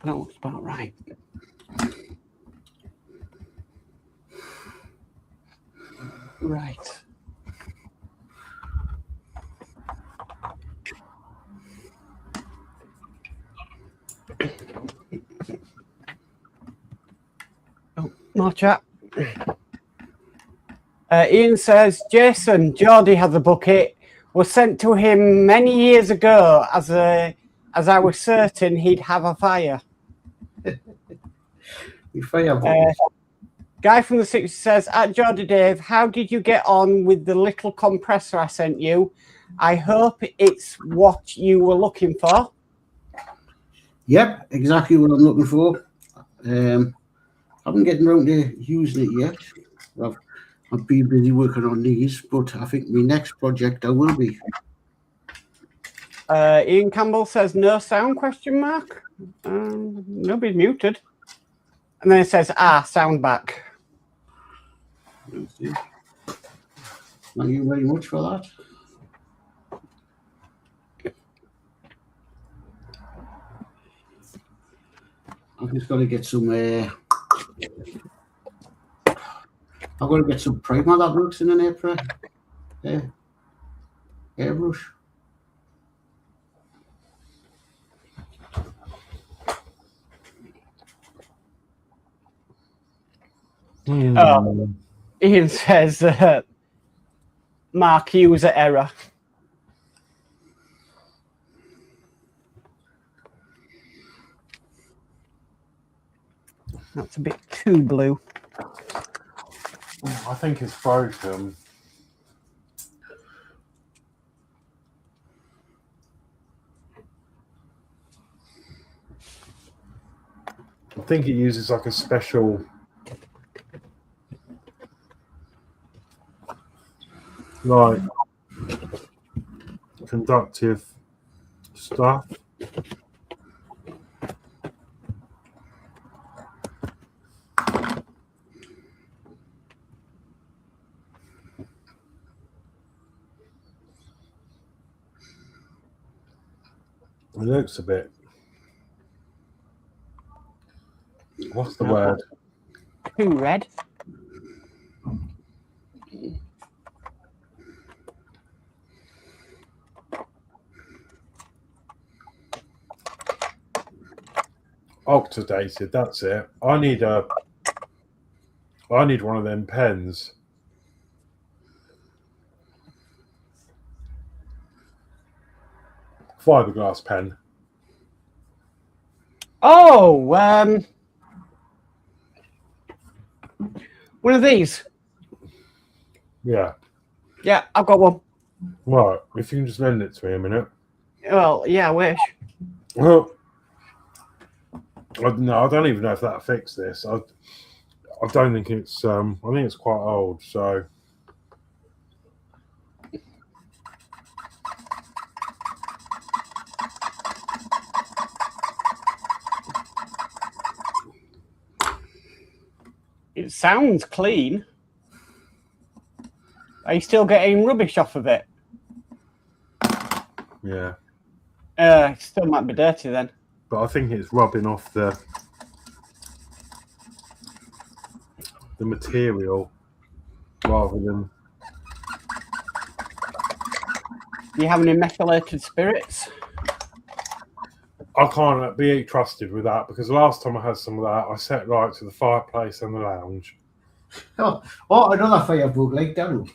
That looks about right. Right. Oh, more chat. Ian says, Jason, Geordie has a bucket. Was sent to him many years ago as I was certain he'd have a fire. Guy from the 60s says, at Geordie Dave, how did you get on with the little compressor I sent you? I hope it's what you were looking for. Yep, exactly what I'm looking for. Haven't getting around to using it yet. I've been busy working on these, but I think my next project I will be. Ian Campbell says, no sound, question mark. Nobody's muted. And then it says, sound back. Thank you very much for that. I've just got to get some I've got to get some primer that works in an airbrush. Ian says, Mark, user error. That's a bit too blue. I think it's broken. I think it uses like a special conductive stuff. It looks a bit. What's the word? Too red. Oxidated, that's it. I need one of them pens. Fiberglass pen. Oh, one of these. Yeah. Yeah, I've got one. Right. If you can just lend it to me a minute. Well, yeah, I wish. Well, no, I don't even know if that'll fix this. I don't think it's. I think it's quite old. So. It sounds clean. Are you still getting rubbish off of it? Yeah. It still might be dirty then. But I think it's rubbing off the material rather than. Do you have any methylated spirits? I can't be trusted with that because the last time I had some of that, I set right to the fireplace and the lounge. Oh, another firebug like Danno.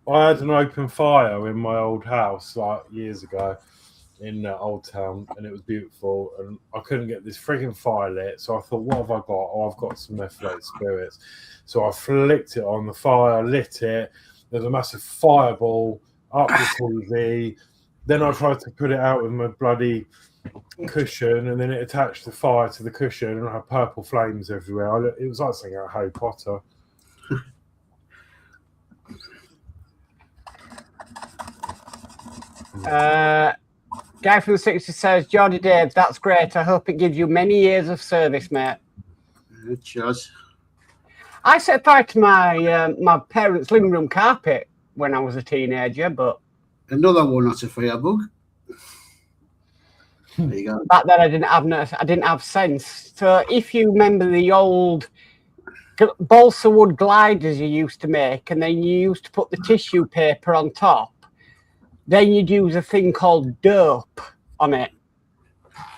I had an open fire in my old house like years ago in Old Town, and it was beautiful. And I couldn't get this frigging fire lit, so I thought, what have I got? Oh, I've got some methylated spirits. So I flicked it on the fire, lit it. There's a massive fireball up the TV. Then I tried to put it out with my bloody cushion, and then it attached the fire to the cushion, and I had purple flames everywhere. It was like something out of Harry Potter. Guy from the 60s says, Geordie Dave, that's great. I hope it gives you many years of service, mate. Cheers. I set fire to my parents' living room carpet when I was a teenager, but Another one that's a firebug. There you go. back then I didn't have sense. So if you remember the old balsa wood gliders you used to make, and then you used to put the tissue paper on top, then you'd use a thing called dope on it.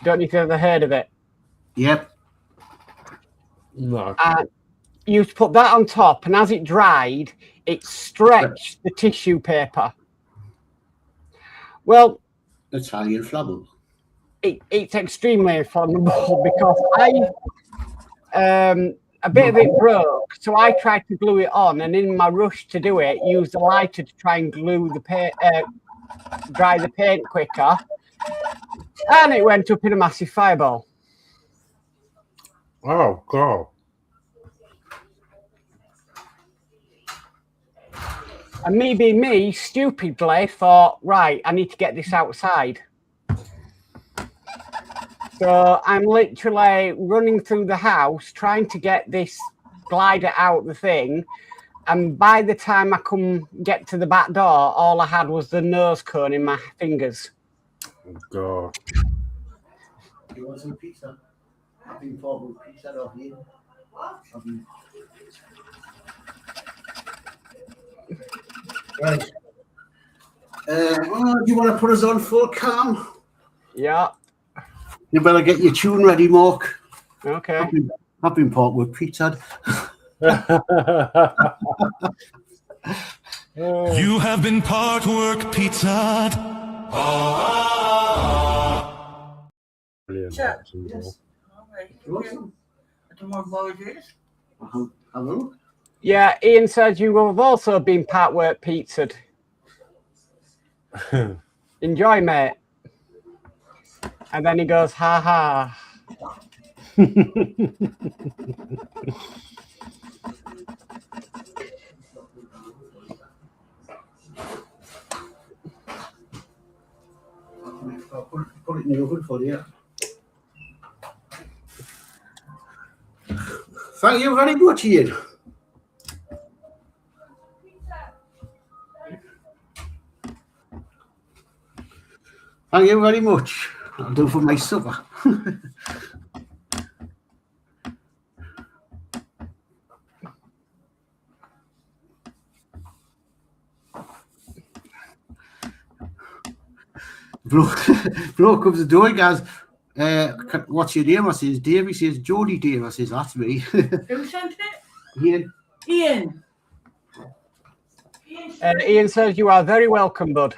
Don't know if you've ever heard of it. Yep. No. You used to put that on top, and as it dried, it stretched the tissue paper. Well, Italian flammable. It's extremely inflammable because a bit of it broke, so I tried to glue it on, and in my rush to do it, used a lighter to try and glue the paint, dry the paint quicker, and it went up in a massive fireball. Oh God. And me being me, stupidly thought, right, I need to get this outside. So I'm literally running through the house trying to get this glider out the thing. And by the time I get to the back door, all I had was the nose cone in my fingers. Oh God. You want some pizza? I've been bought pizza off here. What? Right. Do you want to put us on full cam? Yeah. You better get your tune ready, Mark. Okay. I've been Partwork pizza. You have been Partwork pizza. Brilliant. Sure. Yes. All right. I don't know what it is. Hello? Yeah, Ian says you have also been Partwork pizzaed. Enjoy, mate. And then he goes, ha ha. I'll put it in the oven for you. Thank you very much, Ian. Thank you very much. I'll do for my supper. Bloke comes the door, he goes, what's your name? I says, Dave. He says, Geordie Dave. I says, that's me. Who sent it? Ian. Ian. Ian says you are very welcome, bud.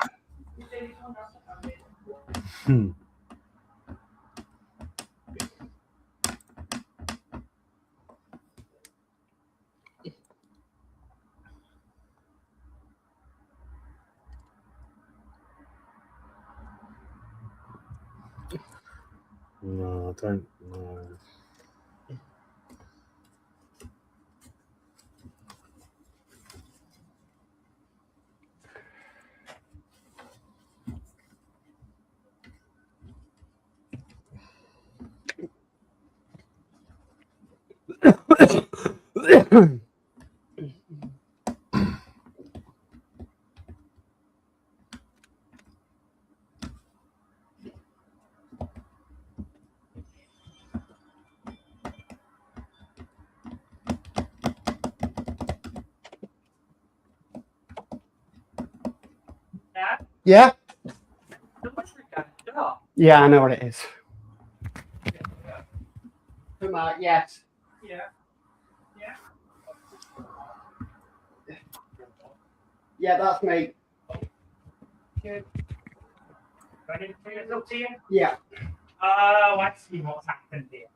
No, I don't know. Yeah? Yeah, I know what it is. Yes. Yeah. Yeah, that's me. Good. Do I need to bring it up to you? Yeah. Oh, I see what's happened here.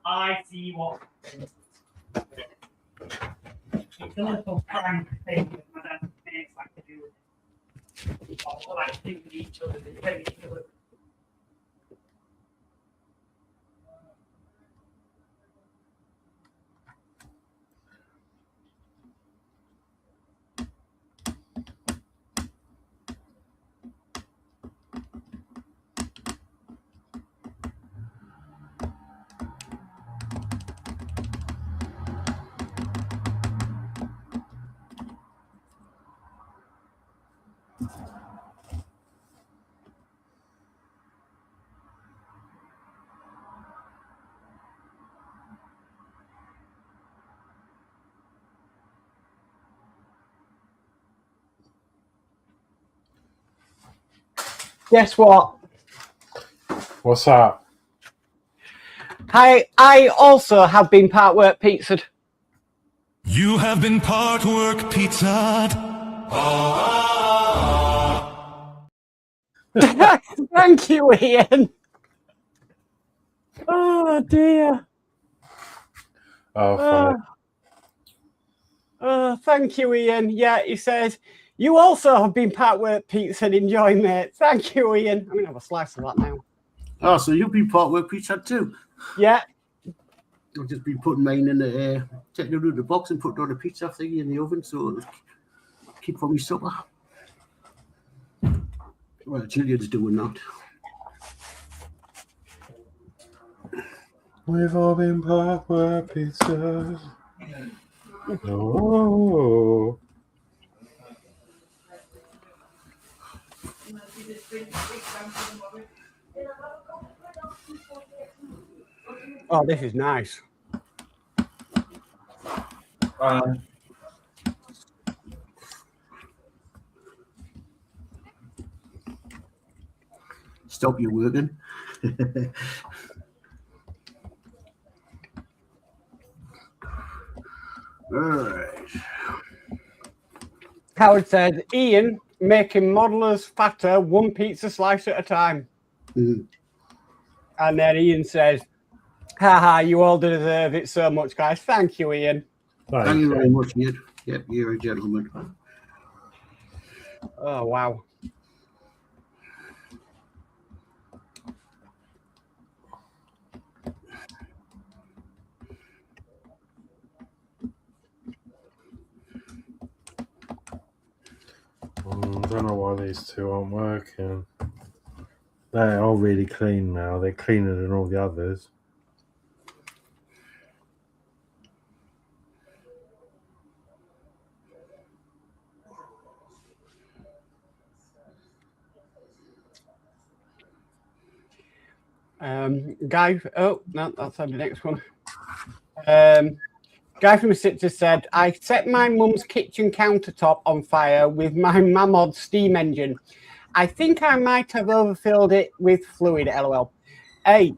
I see what happened. It's a little prank thing that Madame Face like to do with it. Or like think with each other, they tell each other. Guess what? What's that? I also have been Partwork pizzaed. You have been Partwork pizzaed. Thank you, Ian. Oh dear. Oh, funny. Thank you, Ian. Yeah, he says, you also have been Partwork pizzaed. Enjoy, mate. Thank you, Ian. I'm going to have a slice of that now. Oh, so you've been Partwork pizza too? Yeah. I've just been putting mine in the taking it out of the box and putting on a pizza thingy in the oven so it'll keep for me supper. Well, Gillian's doing that. We've all been Partwork pizzas. Oh. Oh, this is nice. Stop you working. All right. Howard said, Ian making modelers fatter one pizza slice at a time. Mm. And then Ian says, haha, you all deserve it so much, guys. Thank you, Ian. Thank you very much, Ian. Yep, you're a gentleman. Oh, wow. I don't know why these two aren't working. They are really clean now. They're cleaner than all the others. Guy, oh, no, that's the next one. Guy from Sitges said, I set my mum's kitchen countertop on fire with my Modz steam engine. I think I might have overfilled it with fluid, LOL. Hey,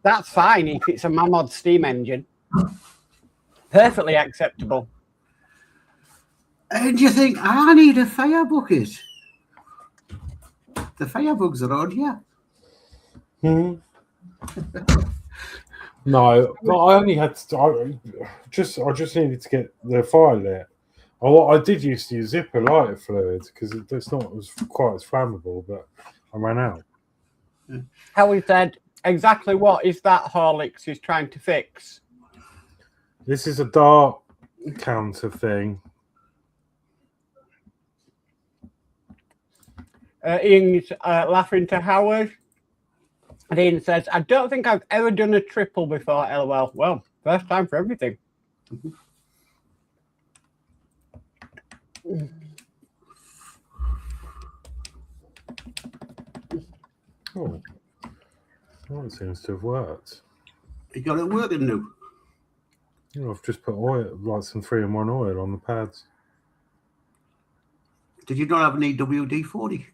that's fine if it's a Modz steam engine. Perfectly acceptable. And you think, I need a fire bucket? The firebugs are on here. No, but I only had to. I just needed to get the fire lit. I did used to use zipper lighter fluid because it's not quite as flammable, but I ran out. Howie said, exactly what is that Horlicks is trying to fix? This is a dart counter thing. Ian's laughing to Howard. And Ian says, I don't think I've ever done a triple before, LOL. Well, first time for everything. Oh, that seems to have worked. You got it working now. Oh, I've just put oil, like some 3-in-1 oil on the pads. Did you not have an EWD-40?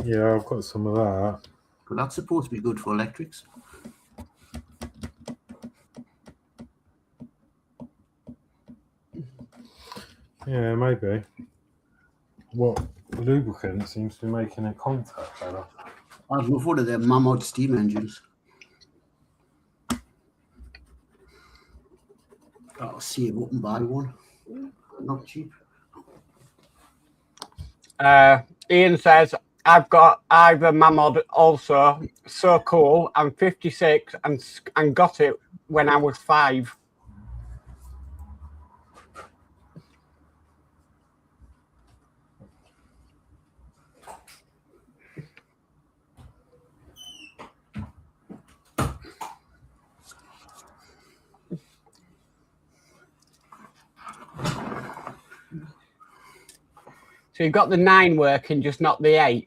Yeah, I've got some of that. Well, that's supposed to be good for electrics. Yeah, maybe. What lubricant seems to be making it contact better? I was one of them Modz steam engines. I'll save up and buy one. Not cheap. Ian says, I've got either Mamod also. So cool. I'm 56 and got it when I was 5. So you've got the 9 working, just not the 8.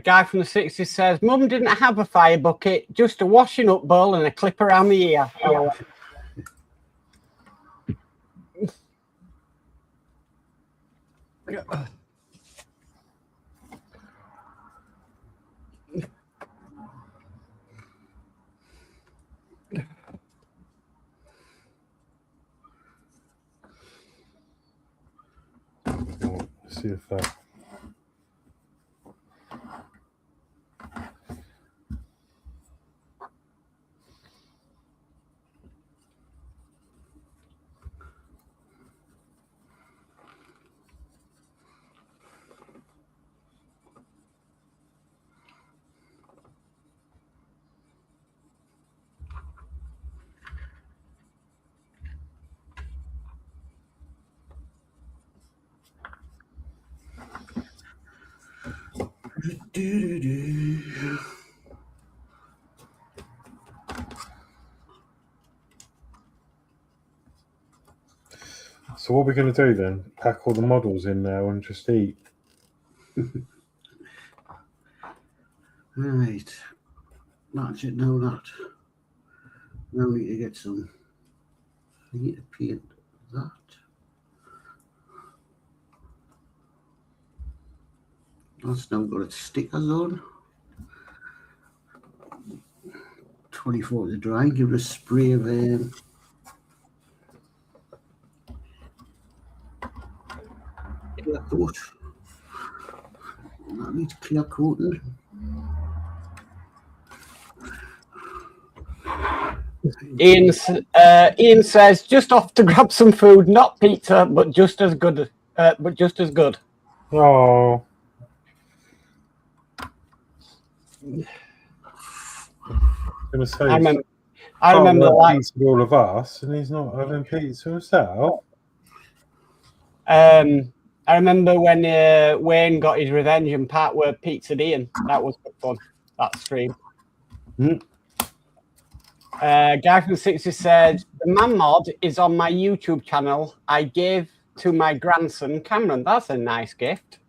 Guy from the 60s says, Mum didn't have a fire bucket, just a washing up bowl and a clip around the ear. Oh. Let's see if that. So what are we going to do then? Pack all the models in now and just eat? Right. That's it, no that. Now we need to get some. I need to paint that. That's now got its stickers on. 24 to dry. Give it a spray of clear coat. That needs clear coating. Ian says, just off to grab some food, not pizza, but just as good. Oh. Gonna say, I remember like pizza for all of us, and he's not having pizza himself. I remember when Wayne got his revenge and Partwork pizza Ian. That was good fun. That stream. Guy from the 60s said, the man mod is on my YouTube channel. I gave to my grandson Cameron. That's a nice gift.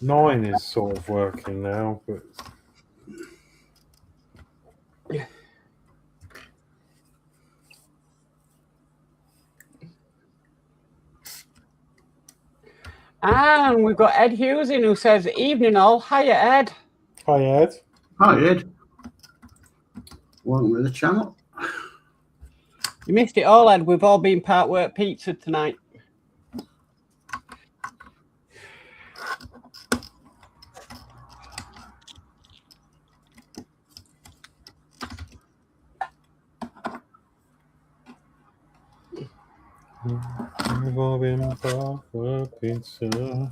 Nine is sort of working now, but and we've got Ed Hughes in who says, "Evening all, hiya Ed." hi Ed. Hi, Ed. Welcome to the channel. You missed it all, Ed. We've all been Partwork Pizza tonight. We've all been Partwork Pizza.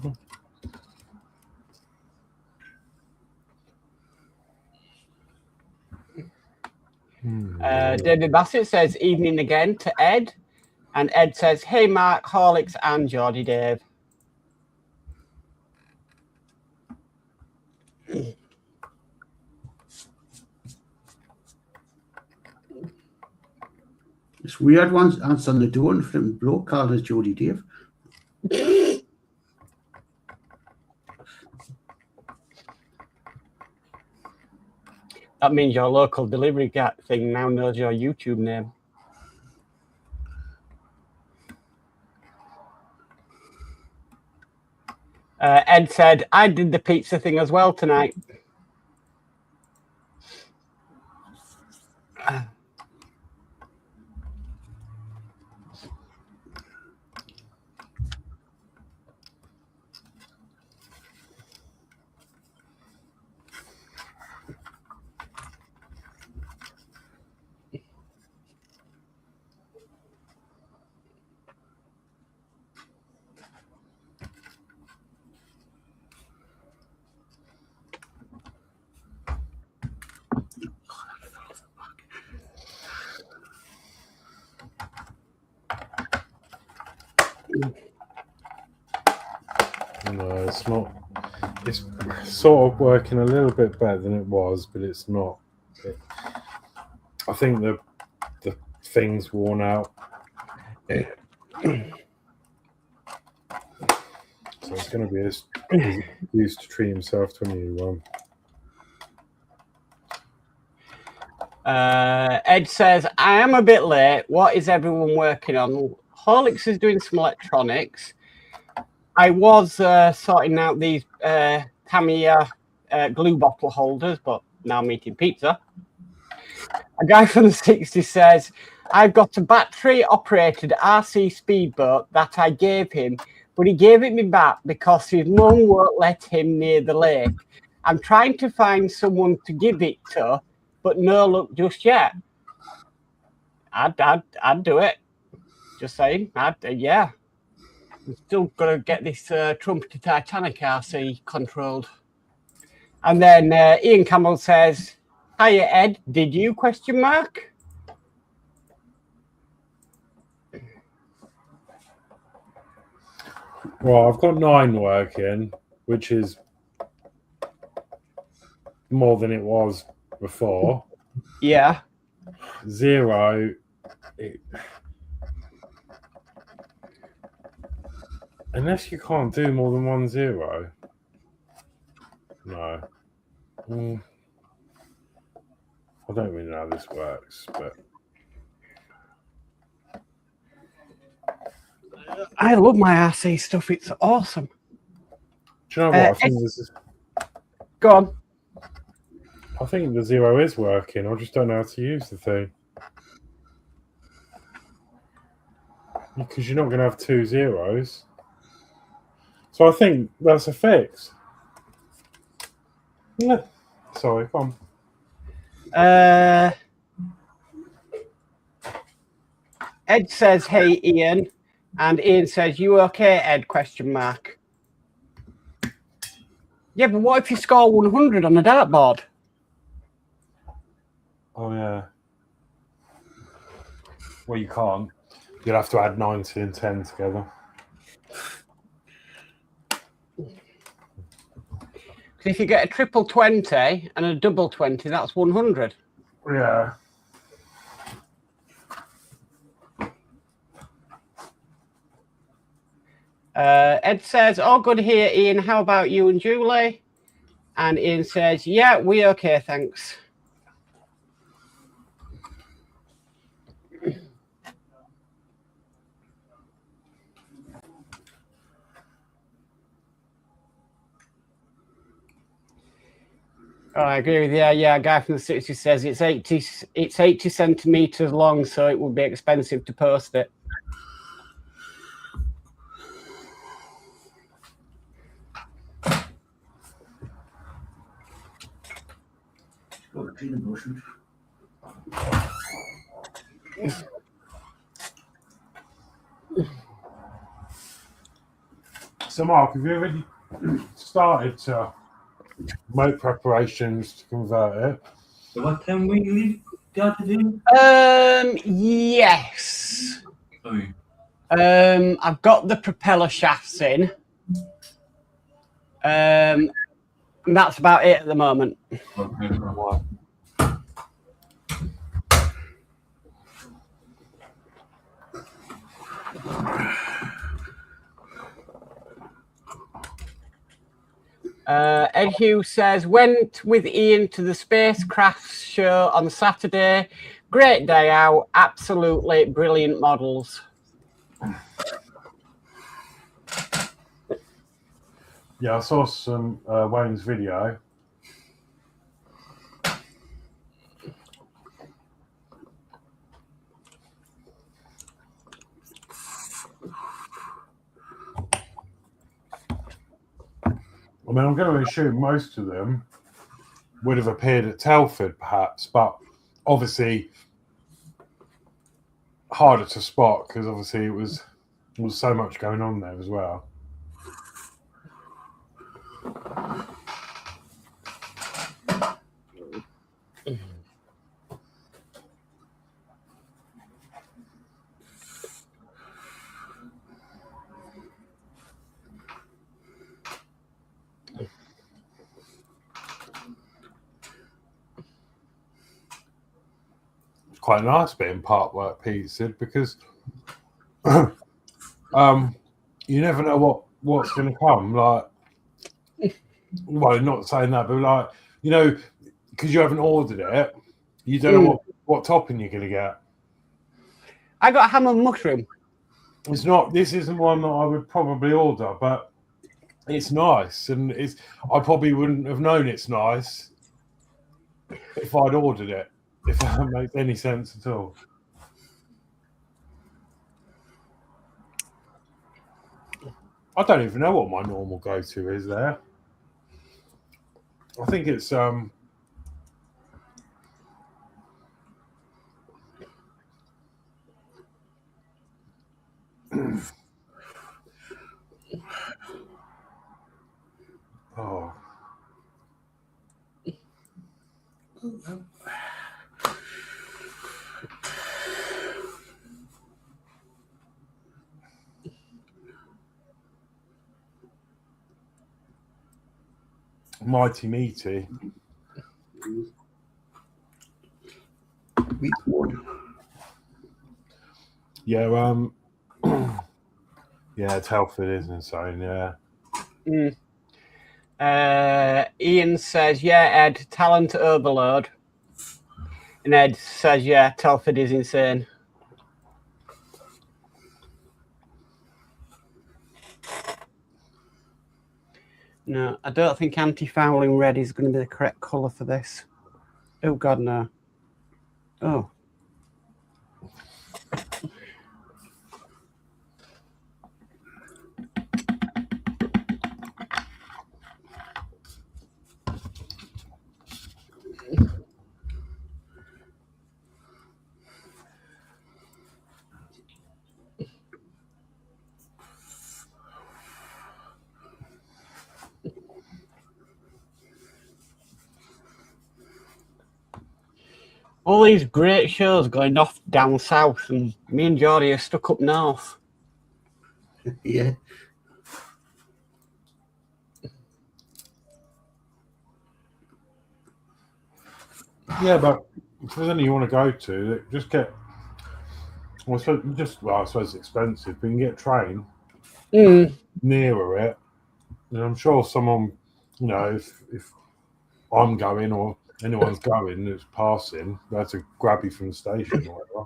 David Bassett says, "Evening again" to Ed. And Ed says, "Hey Mark, Horlixs and Geordie Dave." It's weird ones answering the door and flipping bloke called as Geordie Dave. That means your local delivery thing now knows your YouTube name. Ed said, "I did the pizza thing as well tonight." No, it's not. It's sort of working a little bit better than it was, but it's not. I think the thing's worn out. So it's going to be as used to treat himself to a new one. Ed says, "I am a bit late. What is everyone working on?" Horlicks is doing some electronics. I was sorting out these Tamiya glue bottle holders, but now I'm eating pizza. A guy from the 60s says, "I've got a battery-operated RC speedboat that I gave him, but he gave it me back because his mum won't let him near the lake. I'm trying to find someone to give it to, but no luck just yet." I'd do it. Just saying. Yeah. We're still got to get this Trumpeter Titanic RC controlled. And then Ian Campbell says, "Hiya Ed, did you ? Well, I've got 9 working, which is more than it was before. Yeah. 0. Unless you can't do more than 1 0. No. I don't really know how this works, but I love my RC stuff. It's awesome. do you know what? I think this is. Go on. I think the 0 is working. I just don't know how to use the thing. Because you're not going to have 2 zeros. So I think that's a fix. Yeah. Sorry, come on. Ed says, "Hey Ian," and Ian says, "You okay, Ed ? Yeah, but what if you score 100 on a dartboard? Oh, yeah. Well, you can't. You'll have to add 90 and 10 together. If you get a triple 20 and a double 20, that's 100. Yeah. Ed says, "All good here, Ian. How about you and Julie?" And Ian says, "Yeah, we okay, thanks." Oh, I agree with you. Yeah, a guy from the 60s says it's 80 centimeters long, so it would be expensive to post it. So, Mark, have you already started to make preparations to convert it? So what time we got to do? Yes. Sorry. I've got the propeller shafts in. And that's about it at the moment. Okay. Ed Hughes says, went with Ian to the Spacecraft show on Saturday. Great day out. Absolutely brilliant models. Yeah, I saw some Wayne's video. I mean, I'm going to assume most of them would have appeared at Telford, perhaps, but obviously harder to spot because obviously it was so much going on there as well. Quite nice being Partwork pizza because you never know what's going to come. Like, well, not saying that, but like, you know, because you haven't ordered it, you don't know what topping you're going to get. I got ham and mushroom. It's not. This isn't one that I would probably order, but it's nice, and I probably wouldn't have known it's nice if I'd ordered it. If that makes any sense at all. I don't even know what my normal go-to is there. I think it's oh. Mighty meaty. Yeah, yeah, Telford is insane, yeah. Ian says, yeah, Ed, talent overload. And Ed says, yeah, Telford is insane. No, I don't think anti-fouling red is going to be the correct colour for this. Oh, God, no. Oh. All these great shows going off down south, and me and Geordie are stuck up north. Yeah. Yeah, but if there's any you want to go to, just get. Well, I suppose it's expensive, but you can get a train. nearer it. And I'm sure someone, you know, if I'm going or anyone's going that's passing, they have to grab you from the station or whatever.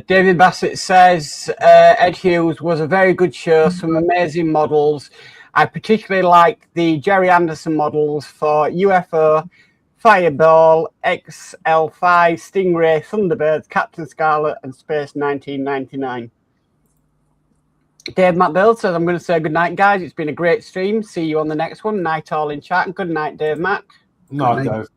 David Bassett says Ed Hughes was a very good show, some amazing models. I particularly like the Jerry Anderson models for UFO, Fireball, XL5, Stingray, Thunderbirds, Captain Scarlet, and Space 1999. Dave McBuild says, I'm going to say good night, guys. It's been a great stream. See you on the next one. Night all in chat. And good night, Dave Mac. Night, Dave.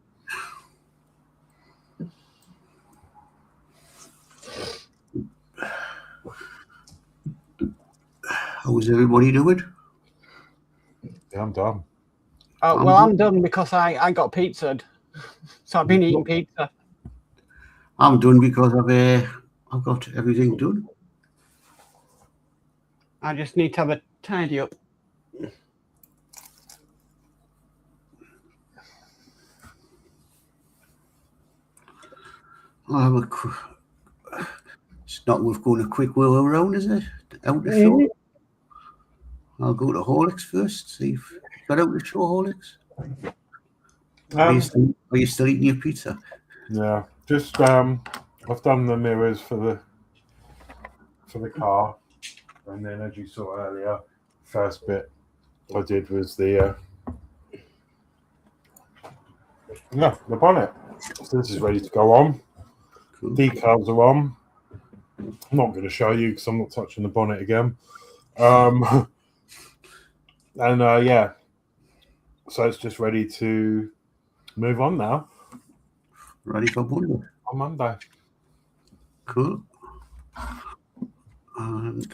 How's everybody doing? Yeah, I'm done. Oh, well, I'm done because I got pizzaed. So I've been eating pizza. I'm done because I've got everything done. I just need to have a tidy up. It's not worth going a quick whirl around, is it? Out the show. I'll go to Horlixs first. See if you got out the show, Horlixs. Are you still eating your pizza? Yeah, just I've done the mirrors for the car, and then as you saw earlier, first bit I did was the bonnet. So this is ready to go on. Cool. Decals are on. I'm not going to show you because I'm not touching the bonnet again. Yeah, so it's just ready to move on now. Ready for Monday? On Monday. Cool. And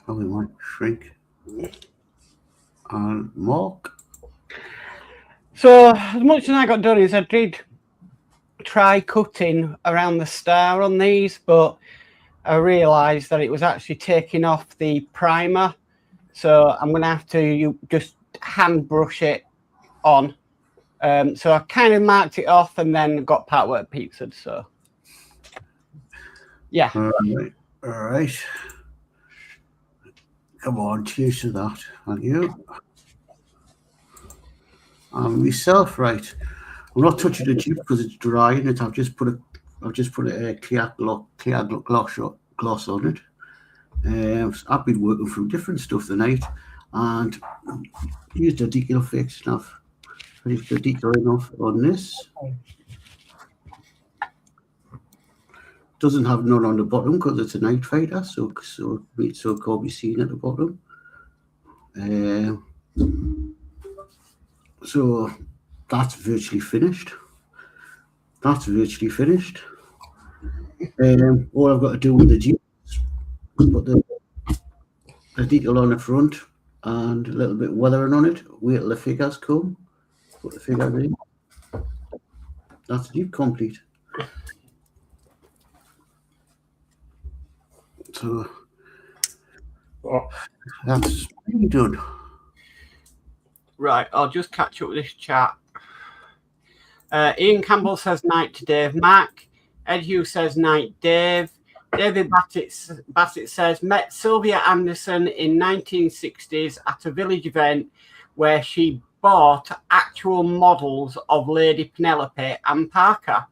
we might shrink. And Mark. So as much as I got done is I did try cutting around the star on these, but I realised that it was actually taking off the primer. So I'm going to have to just hand brush it on. So I kind of marked it off and then got Partwork pizzaed. So, yeah. All right. Come on, cheers to that. Thank you. And myself, right. I'm not touching the tube because it's dry in it. I've just put a clear gloss on it. I've been working through different stuff tonight and used a decal fix and I've finished the decaling off on this. Doesn't have none on the bottom because it's a night fighter, so it can't be seen at the bottom. So that's virtually finished. All I've got to do with the jeans is put the decal on the front and a little bit weathering on it. Wait till the figures come. Put the figures in. That's Jeep complete. So that's pretty done. Right, I'll just catch up with this chat. Ian Campbell says night to Dave Mac. Ed Hughes says night Dave. David Bassett says met Sylvia Anderson in 1960s at a village event where she bought actual models of Lady Penelope and Parker.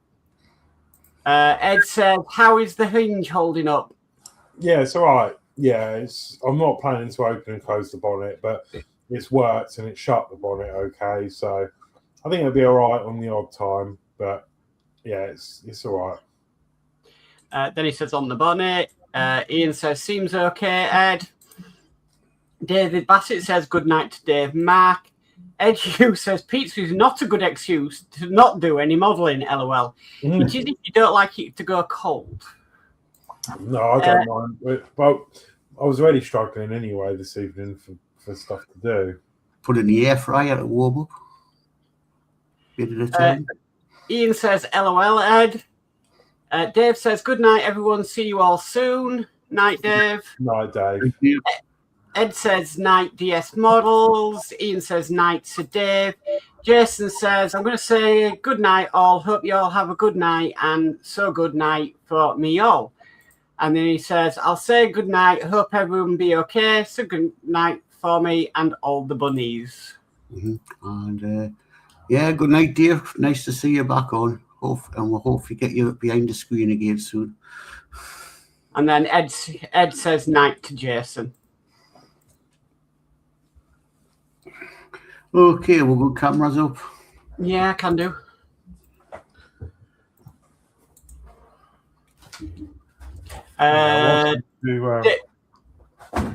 Ed said, how is the hinge holding up? Yeah, it's all right. Yeah, I'm not planning to open and close the bonnet, but it's worked and it shut the bonnet okay. So I think it'll be all right on the odd time, but yeah, it's all right. Then he says on the bonnet. Ian says, seems okay, Ed. David Bassett says, good night to Dave Mac. Ed Hughes says, pizza is not a good excuse to not do any modelling, LOL. It is if you don't like it to go cold. No, I don't mind. Well, I was already struggling anyway this evening for stuff to do. Put it in the air fryer to warm up. Bit at a time. Ian says, LOL, Ed. Dave says, good night, everyone. See you all soon. Night, Dave. Night, Dave. Thank you. Ed says, night, DS Models. Ian says, night to Dave. Jason says, I'm going to say good night, all. Hope you all have a good night, and so good night for me all. And then he says, I'll say good night. Hope everyone be okay. So good night for me and all the bunnies. And yeah, good night, Dave. Nice to see you back on. And we'll hopefully get you behind the screen again soon. And then Ed says night to Jason. Okay, we'll go cameras up. Yeah, I can do.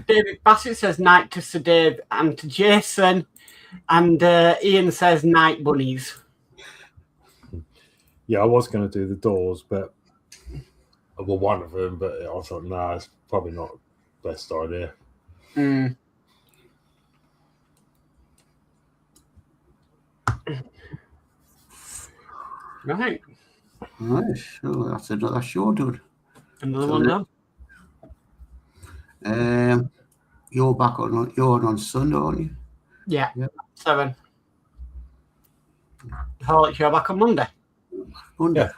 David Bassett says night to Sir Dave and to Jason. And Ian says night, bunnies. Yeah, I was going to do the doors, but well, one of them, but I thought, nah, it's probably not the best idea. Right. Nice. So that's another show, dude. Another one done. You're back on. You're on Sunday, aren't you? Yeah. 7. Horlixs, you're back on Monday. Monday. Yeah.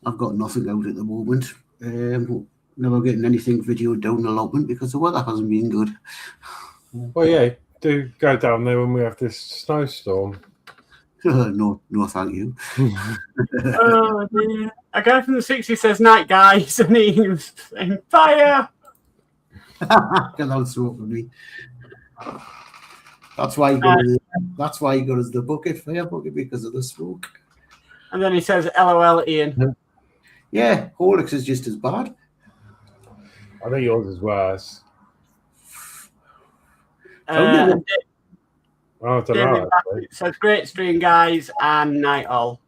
I've got nothing out at the moment. Never getting anything video down allotment because the weather hasn't been good. Well, yeah, do go down there when we have this snowstorm. No, thank you. Oh, dear. A guy from the 60s says night, guys, and he's saying fire. Get out smoke with me. That's why he got us the fire bucket because of the smoke. And then he says, LOL, Ian. Yeah, Horlixs is just as bad. I think yours is worse. David I don't know. Bassett says, great stream, guys, and night all.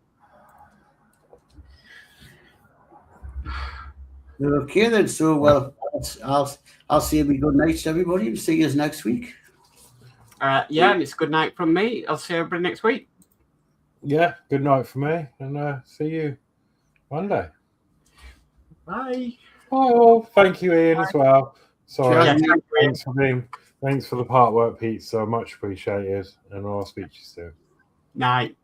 Okay then, so well, I'll say a good night to everybody and see you next week. Yeah, and it's good night from me. I'll see everybody next week. Yeah, good night for me, and see you Monday. Bye. Bye all. Thank you, Ian, as well. Sorry, Yeah, thanks for the Partwork pizza. Much appreciated, and I'll speak to you soon. Night.